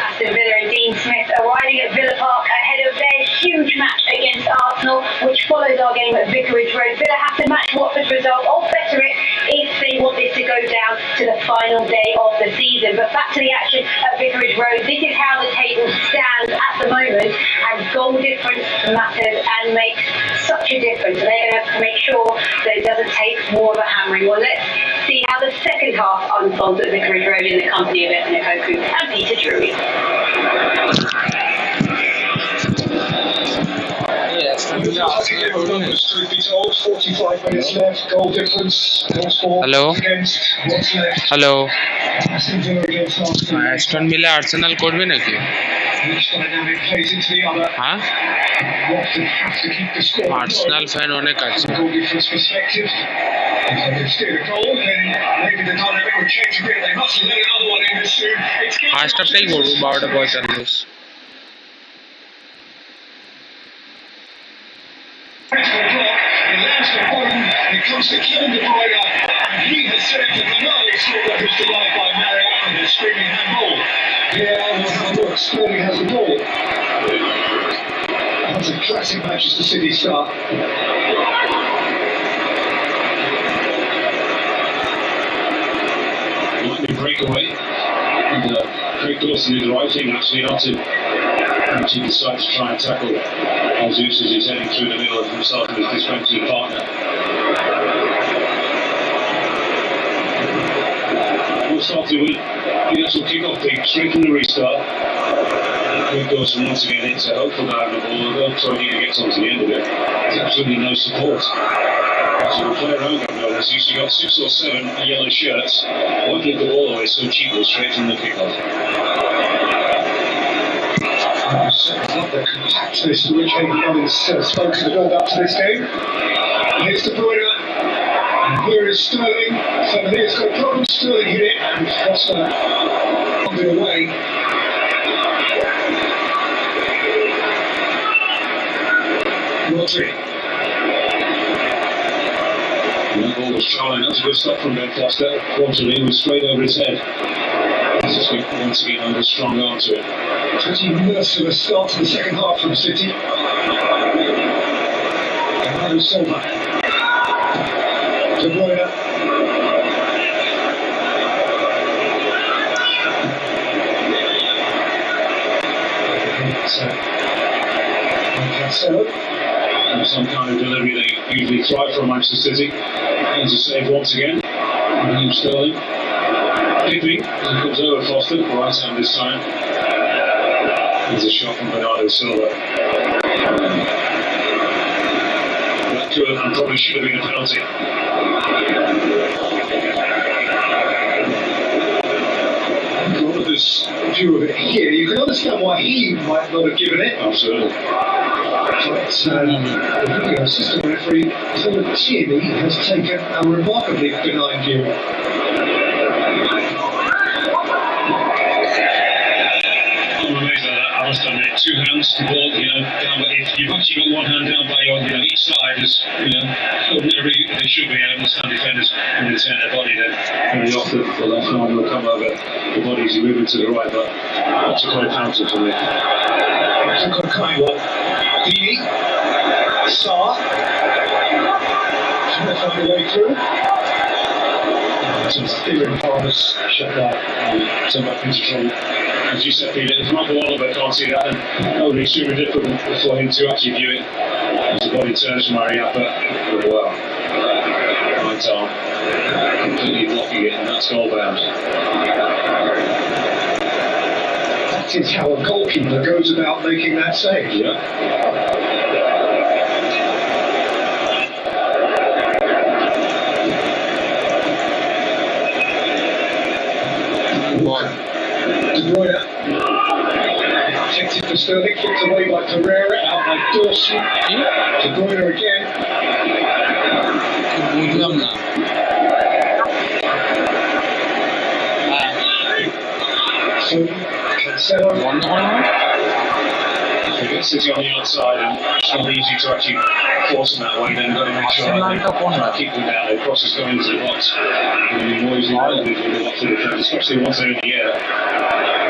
Aston Villa and Dean Smith arriving at Villa Park ahead of their huge match against Arsenal, which follows our game at Vicarage Road. Villa have to match Watford's result or better it if they want this to go down to the final day of the season. But back to the action at Vicarage Road. This is how the table stands at the moment, and goal difference matters and makes such a difference. So they're going to have to make sure that it doesn't take more of a hammering. Well, let's see how the second half unfolds at Vicarage Road in the company of Ethna Koku and Peter Drury. Truth be told, 45 minutes left, goal difference, Hello. What's left? Hello. Aston Villa against Arsenal. Aston villa Arsenal করবে নাকি? Each dynamic plays into the other. হ্যাঁ, Watford have to keep the score. Arsenal fan অনেক আছে। From a goal difference perspective, if they can steal a goal, then maybe the dynamic will change a bit. They must let another one in this soon. First half time করবো 12:45। It lands the bottom, and it comes to Kevin De Bruyne, and he has saved it. Another score is denied by Marriott and the screaming handball. Yeah, well, look, Sterling has the ball. That's a classic Manchester City start. Lightning breakaway. And Craig Dawson did the right thing actually not to actually decide to try and tackle Jesus as he's heading through the middle of himself and his defensive partner. We'll start to win the actual kick-off thing straight from the restart. Craig Dawson once again hits a hopeful down the ball, although Tony gets on to the end of it. There's absolutely no support. So we'll play around that goal. He's usually got 6 or 7 yellow shirts. Won't give the ball away so cheaply straight from the kick-off. The compactness to which Hayden Mullins spoke to the build-up to this game. Here's De Bruyne, and here is Sterling. So here's got a problem. Sterling hit it, and Foster pulled it away. Rodri. No goal was trying. That's a good stop from Ben Foster. Fortunately, it was straight over his head. This week, once again, under a strong arm to it. Pretty merciless start to the second half from City. Bernardo Silva. De Bruyne. Cancelo. And some kind of delivery they usually thrive from Manchester City. There's a save once again. Raheem Sterling. Pickling as it comes over Foster, right hand this time. There's a shot from Bernardo Silva. That could and probably should have been a penalty. All of this view of it here, you can understand why he might not have given it. Absolutely. But the video assistant referee, Philip Tierney, has taken a remarkably benign view. I'm amazed at that. I must admit, two hands to ball, down. But if you've actually got one hand down by your, each side is, ordinarily they should be stand defenders when they turn their body. Then very often the left arm will come over the body as you move it to the right. But that's a quite penalty for me. That's a good kind one. Dini, Saar, trying to find a way through. Some steering Farmer's shut that and sent back into trouble. As you said, Peter, if Michael Oliver can't see that, then that would be extremely difficult for him to actually view it. As the body turns from Mariappa, but well, right arm completely blocking it, and that's goal bound. That is how a goalkeeper goes about making that save. Yeah. De Bruyne. Protected for Sterling, flipped away by Pereira, out by Dawson. De Bruyne again. বুঝলাম না So, Cancelo. বন্ধ করো না If it's City on the outside and it's not easy to actually force them that way, then you've got to make sure that they keep them down. The crosses go into the box. And you're always involved with the Watford defence, especially once they're in the air.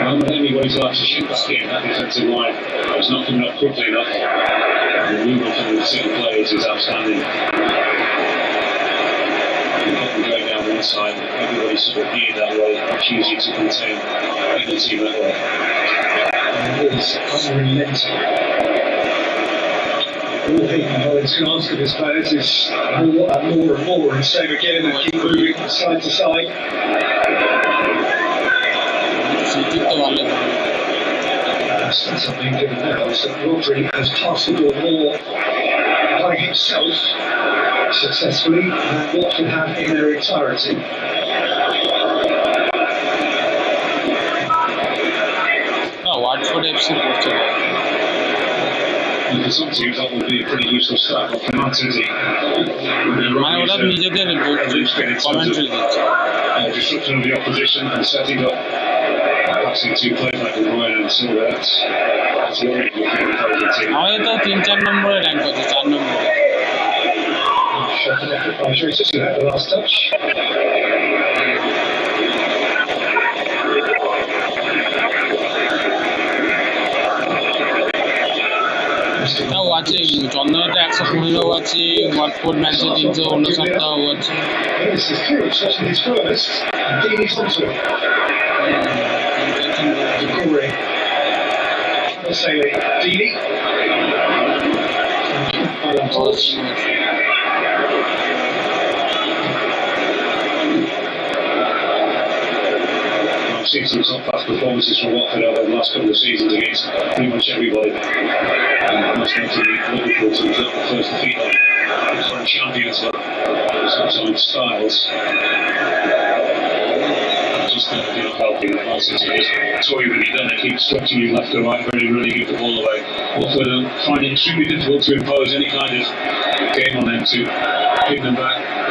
And then anybody's allowed to shoot back in, that defensive line is not coming up quickly enough. And the movement from the City players is outstanding. You've got them going down one side, everybody's sort of geared that way, much easier to contain the team that way. And it is unrelenting. All he can ask of his players is more and more and more, and same again, and keep moving side to side. Something given now is that Rodri has passed the ball more by himself successfully than Watford have in their entirety. Watford FC করছে For some teams that would be a pretty useful start, but for Man City, মানে ওরা নিজেদের commentary দিচ্ছে disruption of the opposition and setting up passing two players like De Bruyne and Silva. That's really looking encouraging team. আমাদের তো 3-4 নম্বরে rank আছে 4 নম্বরে Shot an effort by Jesus who had the last touch. তাও আছে চন্দনাতে 115 আছে Watford ম্যাচে 359 আছে This is true, especially his first. Dini Thompson. Corey. Say Dini. I've seen some top-class performances from Watford over the last couple of seasons against pretty much everybody. Most notably Liverpool to the first defeat on current champions, but sometimes styles just not helping. Man City just toy with you, then they keep stretching you left and right, really give the ball away. Watford find it extremely difficult to impose any kind of game on them to pick them back.